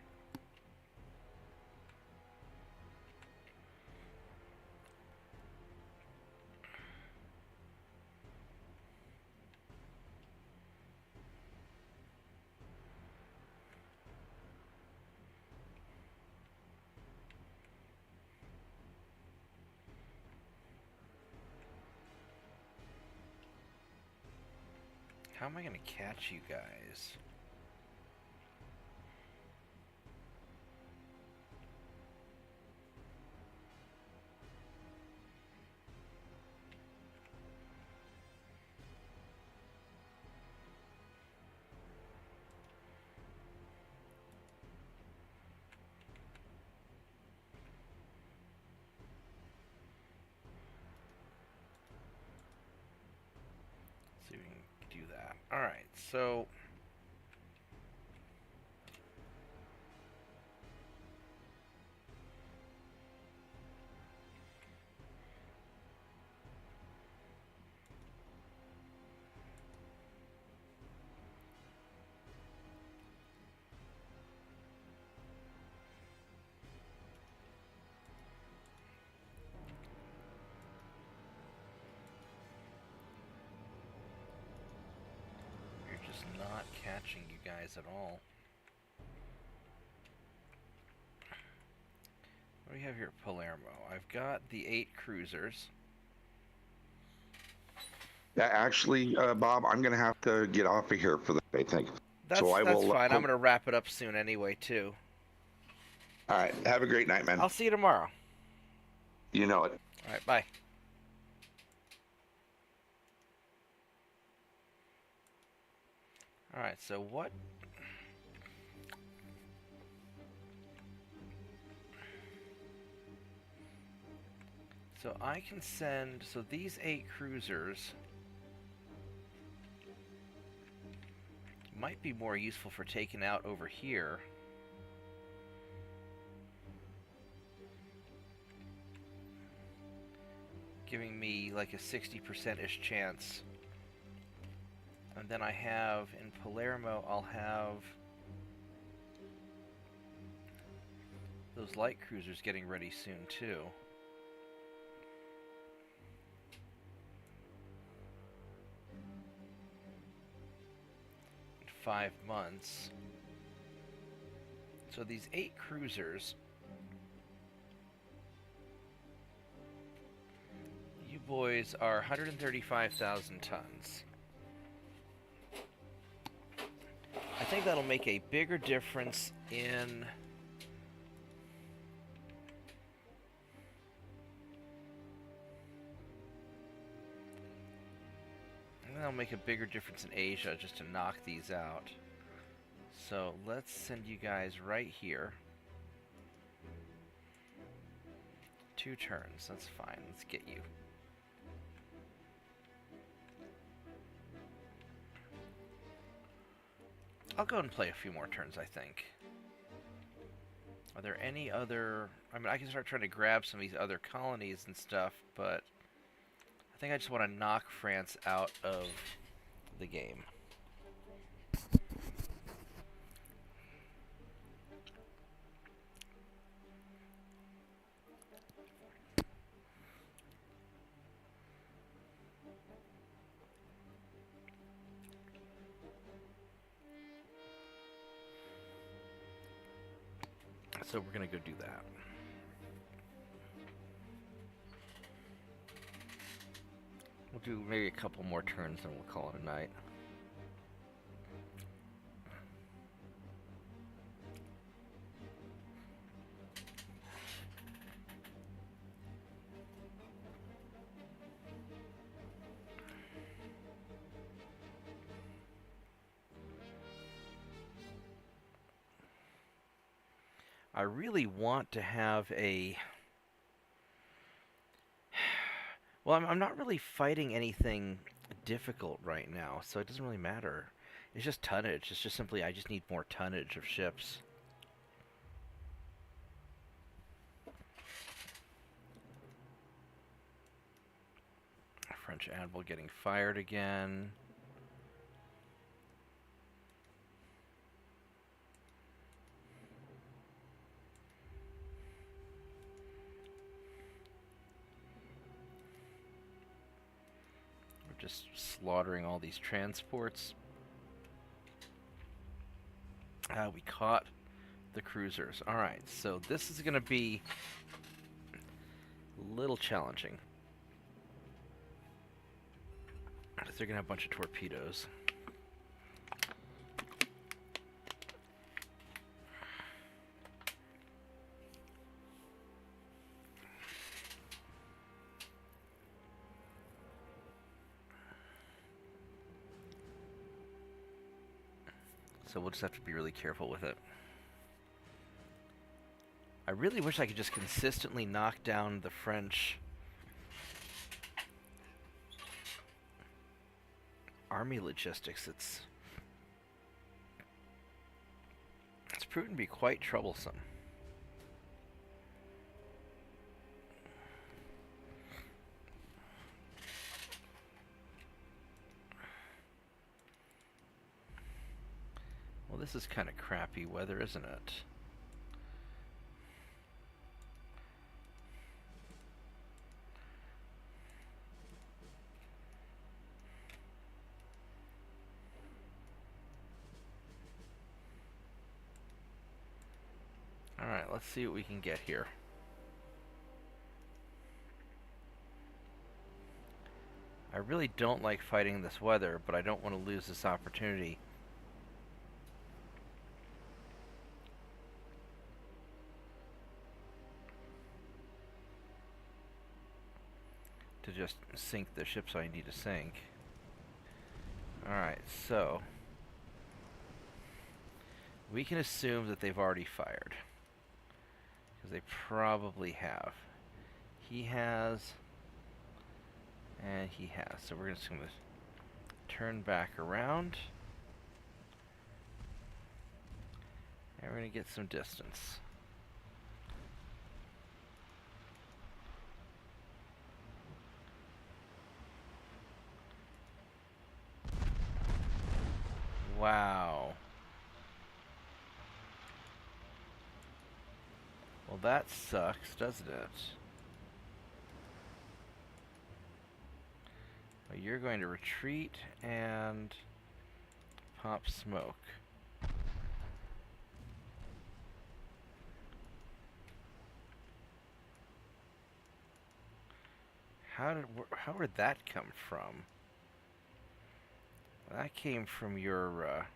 How am I going to catch you guys? See if we can do that. Alright, so... Just not catching you guys at all. What do we have here at Palermo? I've got the 8 cruisers. Yeah, actually, Bob, I'm going to have to get off of here for the day, I think. That's fine. I'm going to wrap it up soon anyway, too. All right. Have a great night, man. I'll see you tomorrow. You know it. All right, bye. All right, so what... So I can send... So these 8 cruisers... might be more useful for taking out over here. Giving me like a 60%-ish chance. And then I have, in Palermo, I'll have those light cruisers getting ready soon, too. In 5 months. So these 8 cruisers, you boys are 135,000 tons. I think that'll make a bigger difference in... That'll make a bigger difference in Asia just to knock these out. So let's send you guys right here. 2 turns, that's fine. Let's get you. I'll go and play a few more turns, I think. Are there any other... I mean, I can start trying to grab some of these other colonies and stuff, but... I think I just want to knock France out of the game. So we're going to go do that. We'll do maybe a couple more turns and we'll call it a night. I really want to have a... Well, I'm not really fighting anything difficult right now, so it doesn't really matter. It's just tonnage. It's just simply I just need more tonnage of ships. French admiral getting fired again. Just slaughtering all these transports. We caught the cruisers. Alright, so this is going to be a little challenging. They're going to have a bunch of torpedoes. So we'll just have to be really careful with it. I really wish I could just consistently knock down the French army logistics. It's proven to be quite troublesome. Well, this is kind of crappy weather, isn't it? Alright, let's see what we can get here. I really don't like fighting this weather, but I don't want to lose this opportunity. To just sink the ships I need to sink. Alright, so we can assume that they've already fired. Because they probably have. He has, and he has. So we're just going to turn back around. And we're going to get some distance. Wow. Well, that sucks, doesn't it? Well, you're going to retreat and pop smoke. How did that come from? That came from your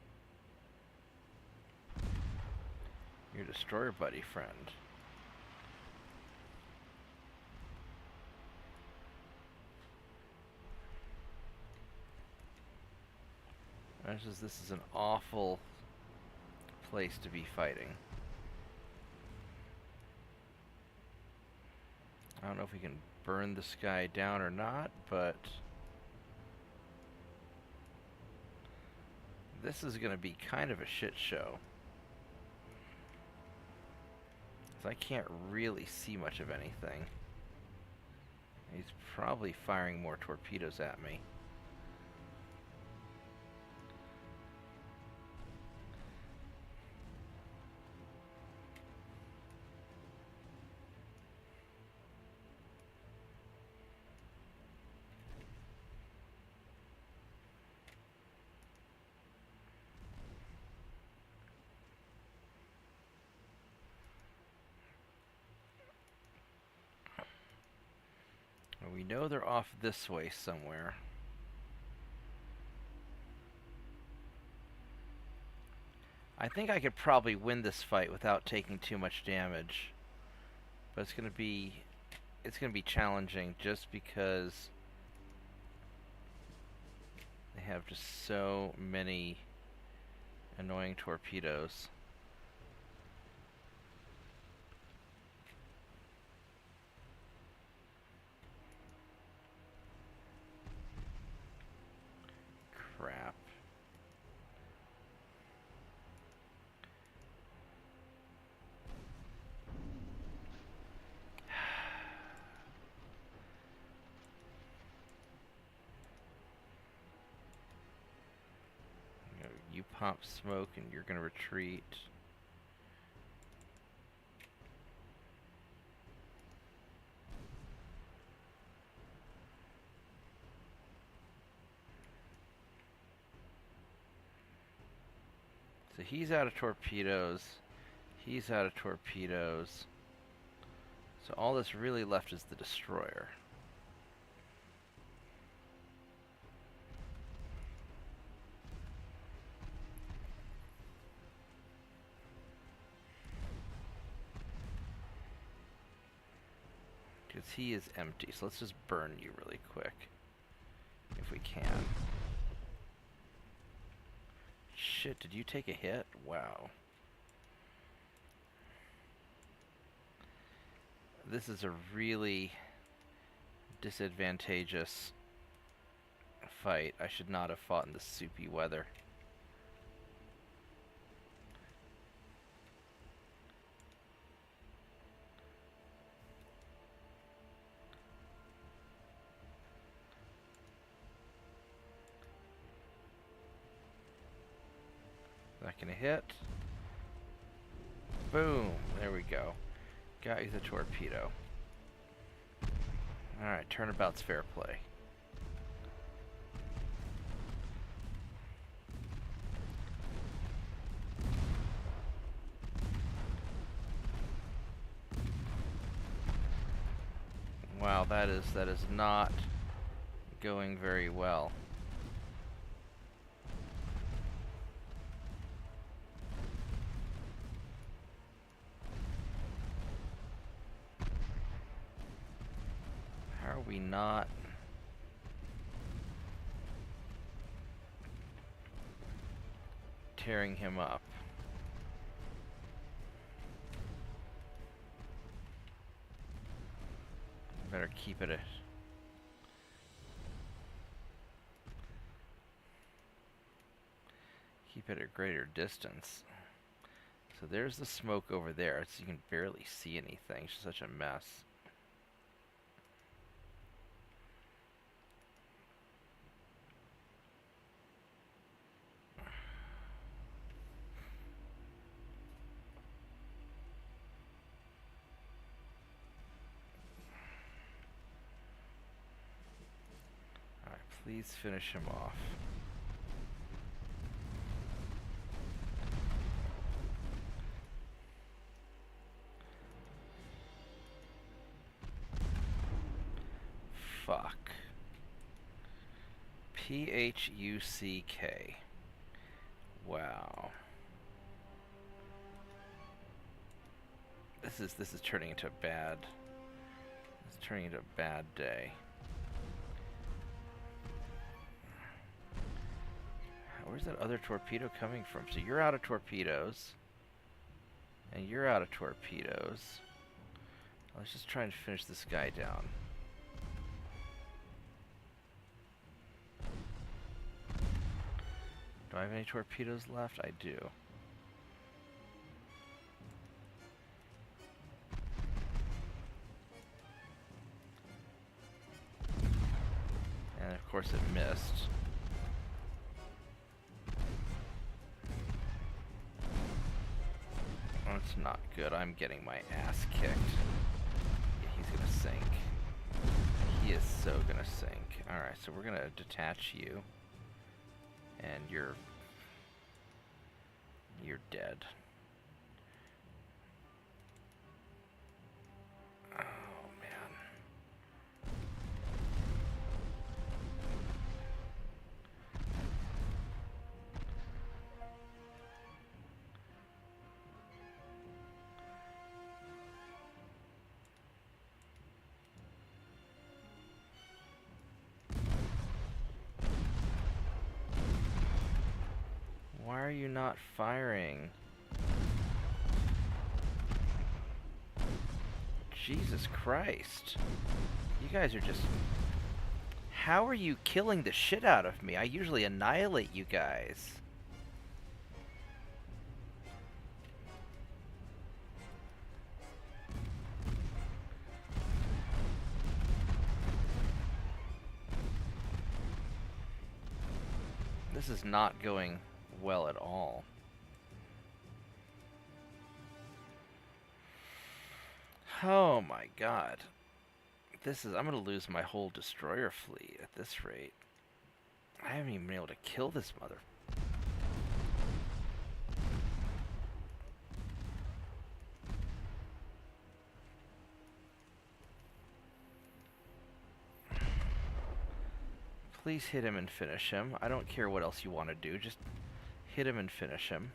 destroyer buddy friend. This is an awful place to be fighting. I don't know if we can burn this guy down or not, but this is going to be kind of a shit show. So I can't really see much of anything. He's probably firing more torpedoes at me. We We know they're off this way somewhere. I think I could probably win this fight without taking too much damage. But it's gonna be challenging just because they have just so many annoying torpedoes. Crap. You pop smoke and you're gonna retreat. So he's out of torpedoes. He's out of torpedoes. So all that's really left is the destroyer. Because he is empty, so let's just burn you really quick. If we can. Shit, did you take a hit? Wow. This is a really disadvantageous fight. I should not have fought in the soupy weather. Not gonna hit. Boom! There we go. Got you the torpedo. Alright, turnabout's fair play. Wow, that is not going very well. How are we not tearing him up? Better keep it at a greater distance. So there's the smoke over there. It's, you can barely see anything. It's such a mess. Alright, please finish him off. Fuck. P-H-U-C-K. Wow. This is turning into a bad... It's turning into a bad day. Where's that other torpedo coming from? So you're out of torpedoes. And you're out of torpedoes. Let's just try and finish this guy down. Do I have any torpedoes left? I do. And of course it missed. Oh, it's not good. I'm getting my ass kicked. Yeah, he's gonna sink. He is so gonna sink. Alright, so we're gonna detach you. And you're dead. Oh man. Why are you not firing? Jesus Christ. You guys are just... How are you killing the shit out of me? I usually annihilate you guys. This is not going well at all. Oh my god. I'm gonna lose my whole destroyer fleet at this rate. I haven't even been able to kill this mother. Please hit him and finish him. I don't care what else you want to do, just hit him and finish him.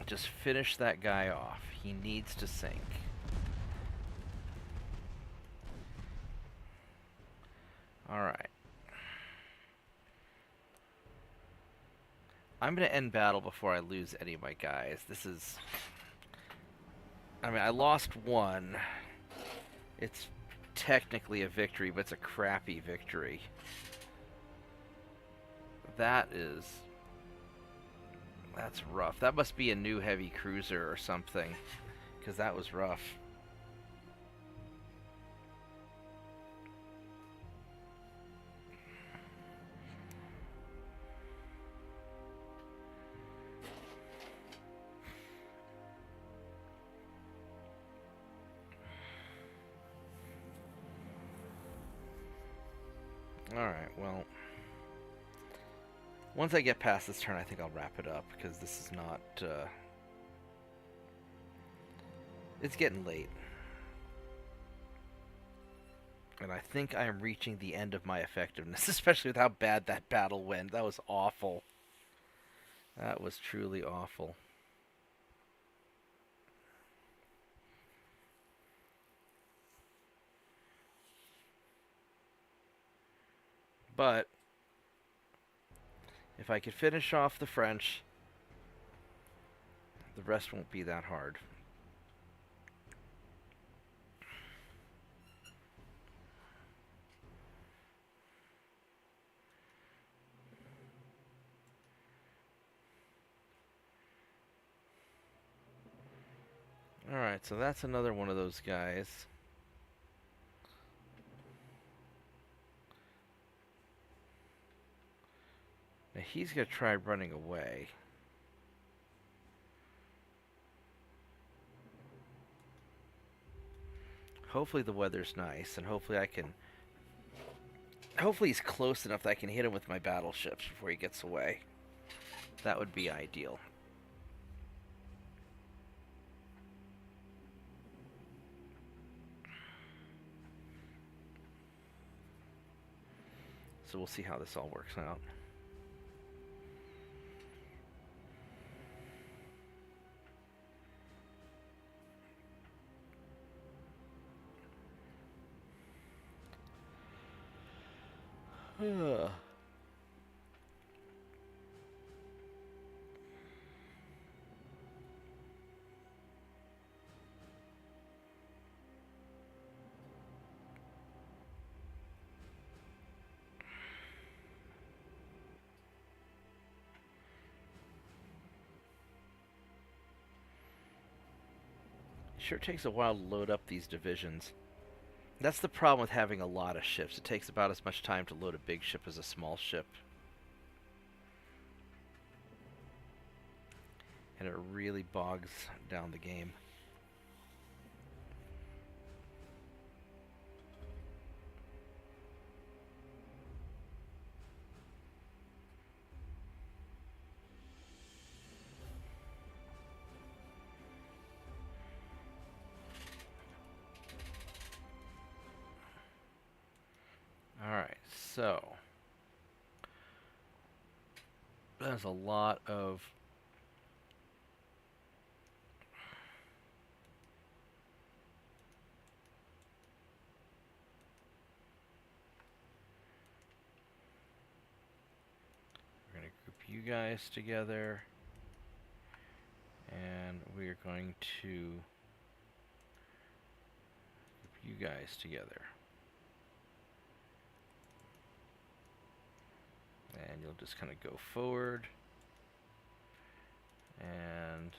Just finish that guy off. He needs to sink. Alright. I'm going to end battle before I lose any of my guys. This is... I mean, I lost one. It's technically a victory, but it's a crappy victory. That's rough. That must be a new heavy cruiser or something, because that was rough. Alright, well... Once I get past this turn, I think I'll wrap it up, because this is not, It's getting late. And I think I am reaching the end of my effectiveness, especially with how bad that battle went. That was awful. That was truly awful. But... if I could finish off the French, the rest won't be that hard. Alright, so that's another one of those guys. Now he's going to try running away. Hopefully the weather's nice, and hopefully I can... Hopefully he's close enough that I can hit him with my battleships before he gets away. That would be ideal. So we'll see how this all works out. Sure takes a while to load up these divisions. That's the problem with having a lot of ships. It takes about as much time to load a big ship as a small ship. And it really bogs down the game. Alright, so there's a lot of you guys together. And we are going to group you guys together. And you'll just kind of go forward. And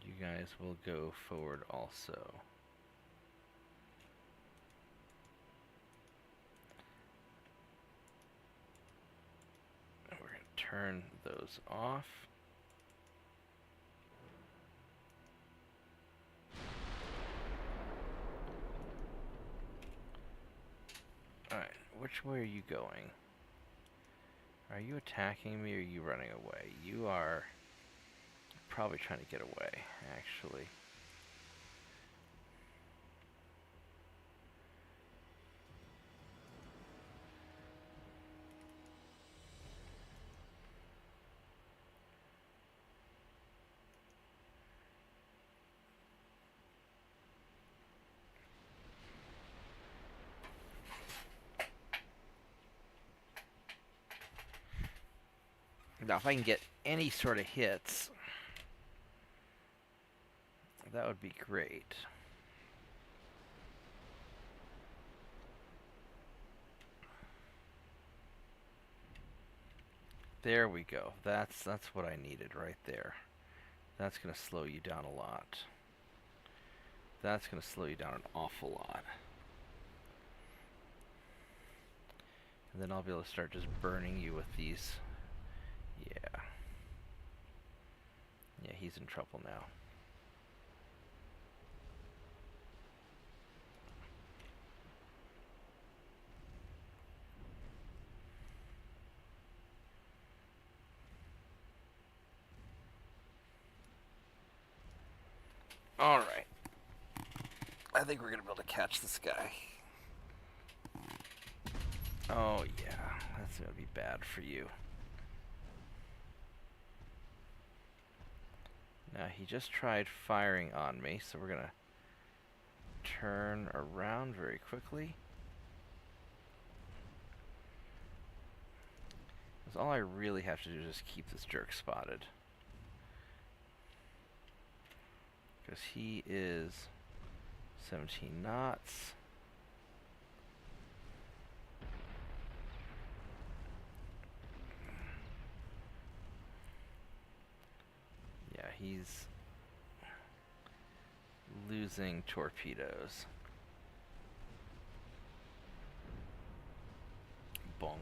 you guys will go forward also. And we're going to turn those off. Alright, which way are you going? Are you attacking me or are you running away? You are probably trying to get away, actually. Now, if I can get any sort of hits, that would be great. There we go. That's what I needed right there. That's going to slow you down a lot. That's going to slow you down an awful lot. And then I'll be able to start just burning you with these. Yeah. Yeah, he's in trouble now. Alright. I think we're going to be able to catch this guy. Oh, yeah. That's going to be bad for you. Now, he just tried firing on me, so we're going to turn around very quickly. Because all I really have to do is just keep this jerk spotted. Because he is 17 knots. Yeah, he's losing torpedoes. Bonk.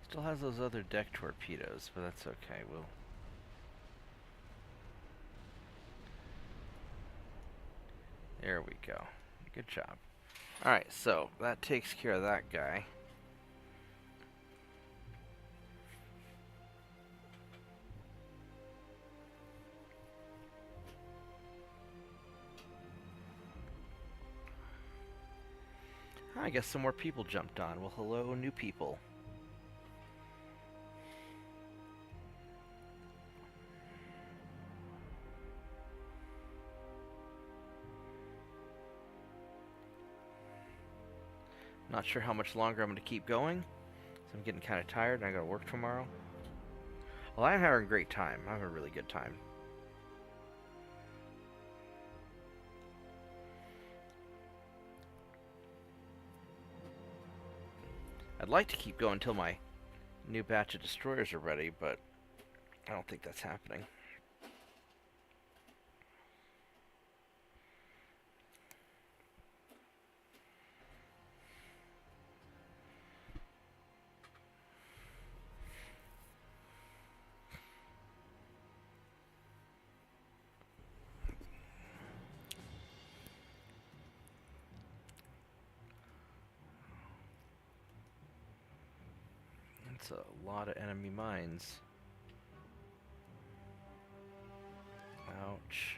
Still has those other deck torpedoes, but that's okay. There we go. Good job. Alright, so that takes care of that guy. I guess some more people jumped on. Well, hello, new people. Not sure how much longer I'm going to keep going. So I'm getting kind of tired and I got to work tomorrow. Well, I'm having a great time. I'm having a really good time. I'd like to keep going until my new batch of destroyers are ready, but I don't think that's happening. That's a lot of enemy mines. Ouch.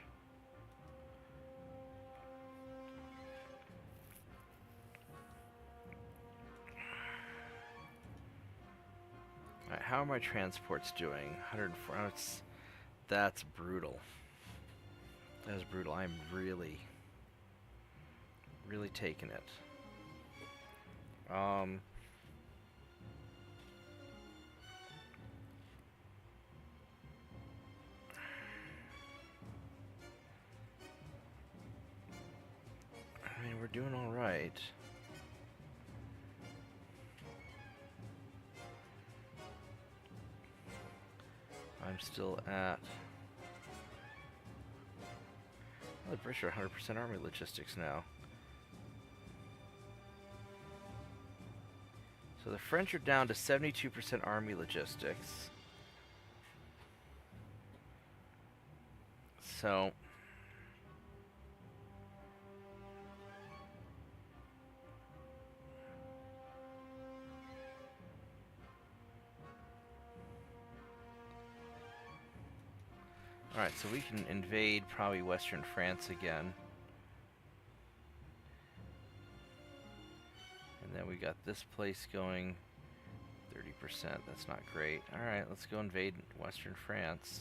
how are my transports doing? 104. Oh, that's brutal. That is brutal. I'm really taking it. I mean, we're doing all right. I'm still at... Oh, the British are 100% army logistics now. So the French are down to 72% army logistics. So... Alright, so we can invade probably Western France again. And then we got this place going 30%. That's not great. Alright, let's go invade Western France.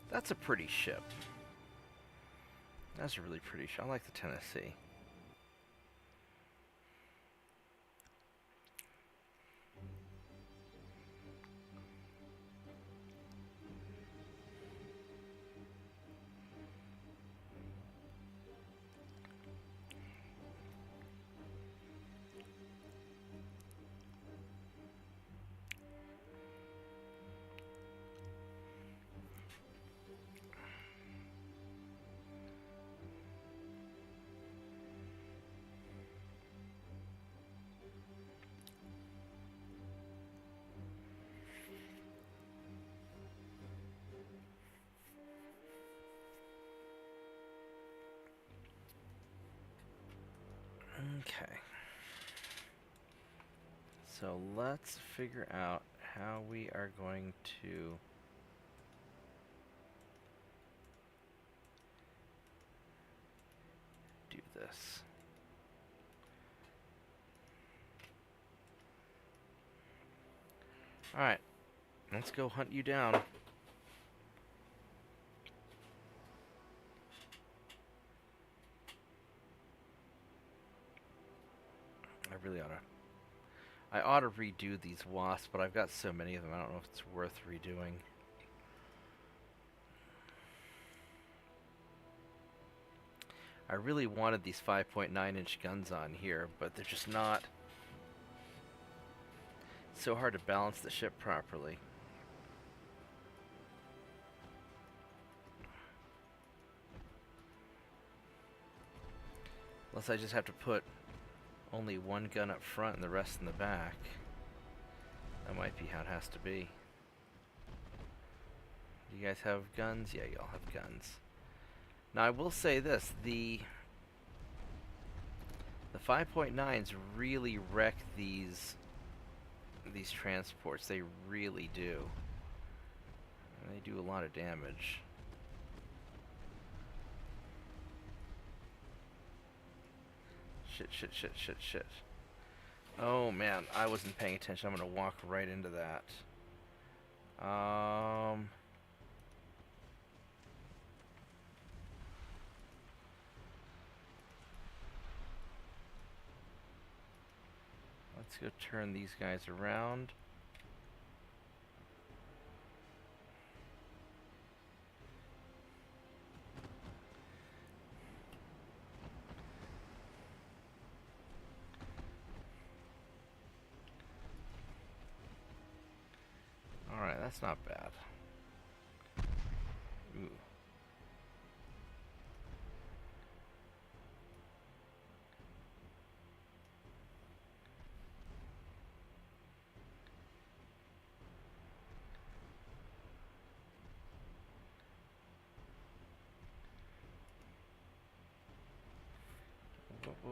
That's a pretty ship. That's a really pretty ship. I like the Tennessee. Okay. So let's figure out how we are going to do this. Alright, let's go hunt you down. I ought to redo these wasps, but I've got so many of them, I don't know if it's worth redoing. I really wanted these 5.9-inch guns on here, but they're just not. It's so hard to balance the ship properly. Unless I just have to put only one gun up front and the rest in the back. That might be how it has to be. Do you guys have guns? Yeah, y'all have guns. Now I will say this, the 5.9s really wreck these transports. They really do. And they do a lot of damage. Shit. Oh man, I wasn't paying attention. I'm gonna walk right into that. Let's go turn these guys around. Alright, that's not bad. Ooh.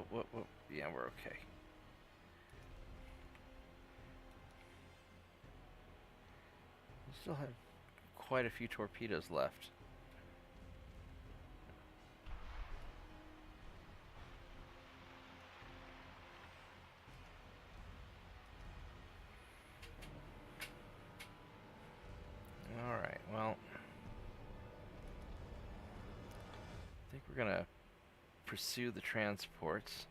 What? Yeah, we're okay. We still have quite a few torpedoes left. Alright, well, I think we're gonna pursue the transports.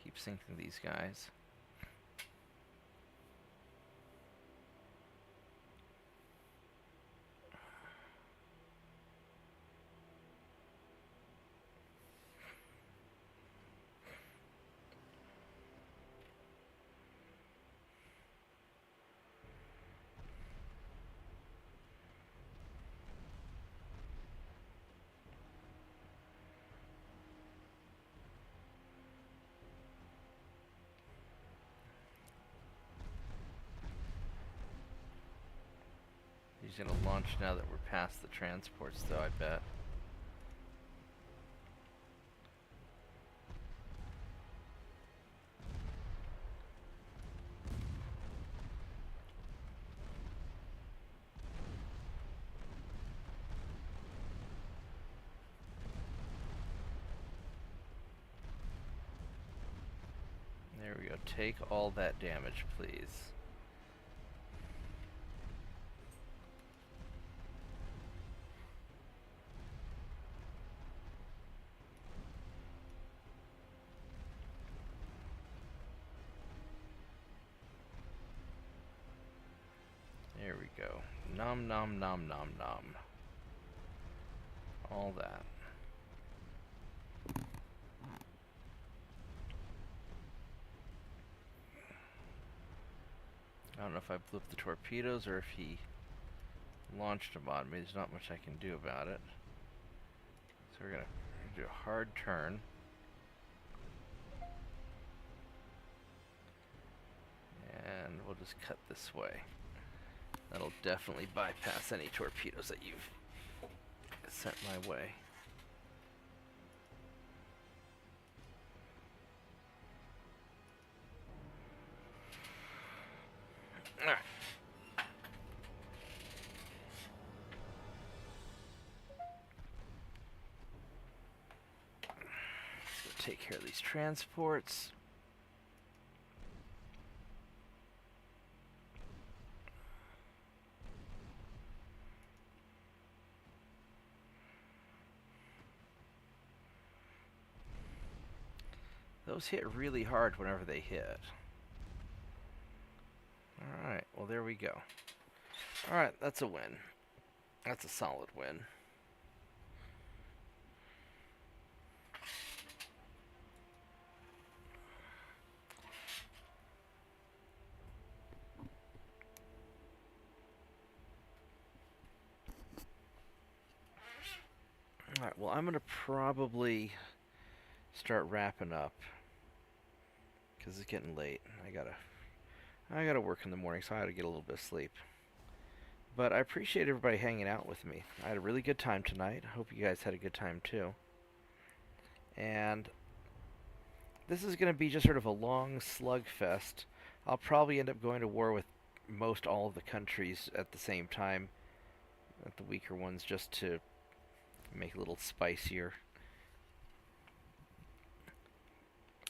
Keep sinking these guys. He's gonna launch now that we're past the transports, though, I bet. There we go. Take all that damage, please. There we go. Nom nom nom nom nom. All that. I don't know if I blew up the torpedoes or if he launched them on me. There's not much I can do about it. So we're gonna do a hard turn. And we'll just cut this way. That'll definitely bypass any torpedoes that you've sent my way. Alright. So take care of these transports. Those hit really hard whenever they hit. Alright, well there we go. Alright, that's a win. That's a solid win. Alright, well I'm gonna probably start wrapping up. Because it's getting late. I gotta work in the morning, so I gotta get a little bit of sleep. But I appreciate everybody hanging out with me. I had a really good time tonight. I hope you guys had a good time too. And this is gonna be just sort of a long slugfest. I'll probably end up going to war with most all of the countries at the same time. At the weaker ones, just to make it a little spicier.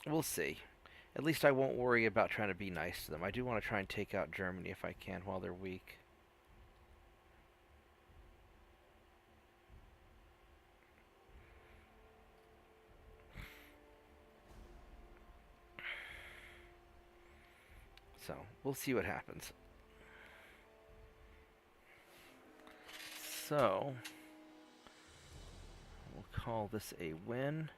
We'll see. At least I won't worry about trying to be nice to them. I do want to try and take out Germany if I can while they're weak. So, we'll see what happens. So, we'll call this a win.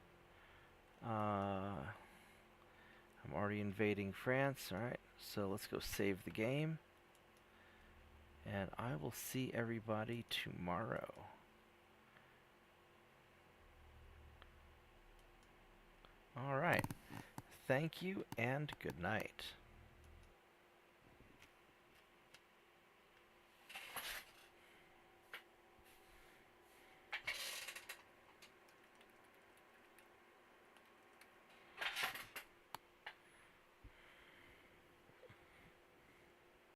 I'm already invading France. Alright, so let's go save the game. And I will see everybody tomorrow. Alright. Thank you and good night.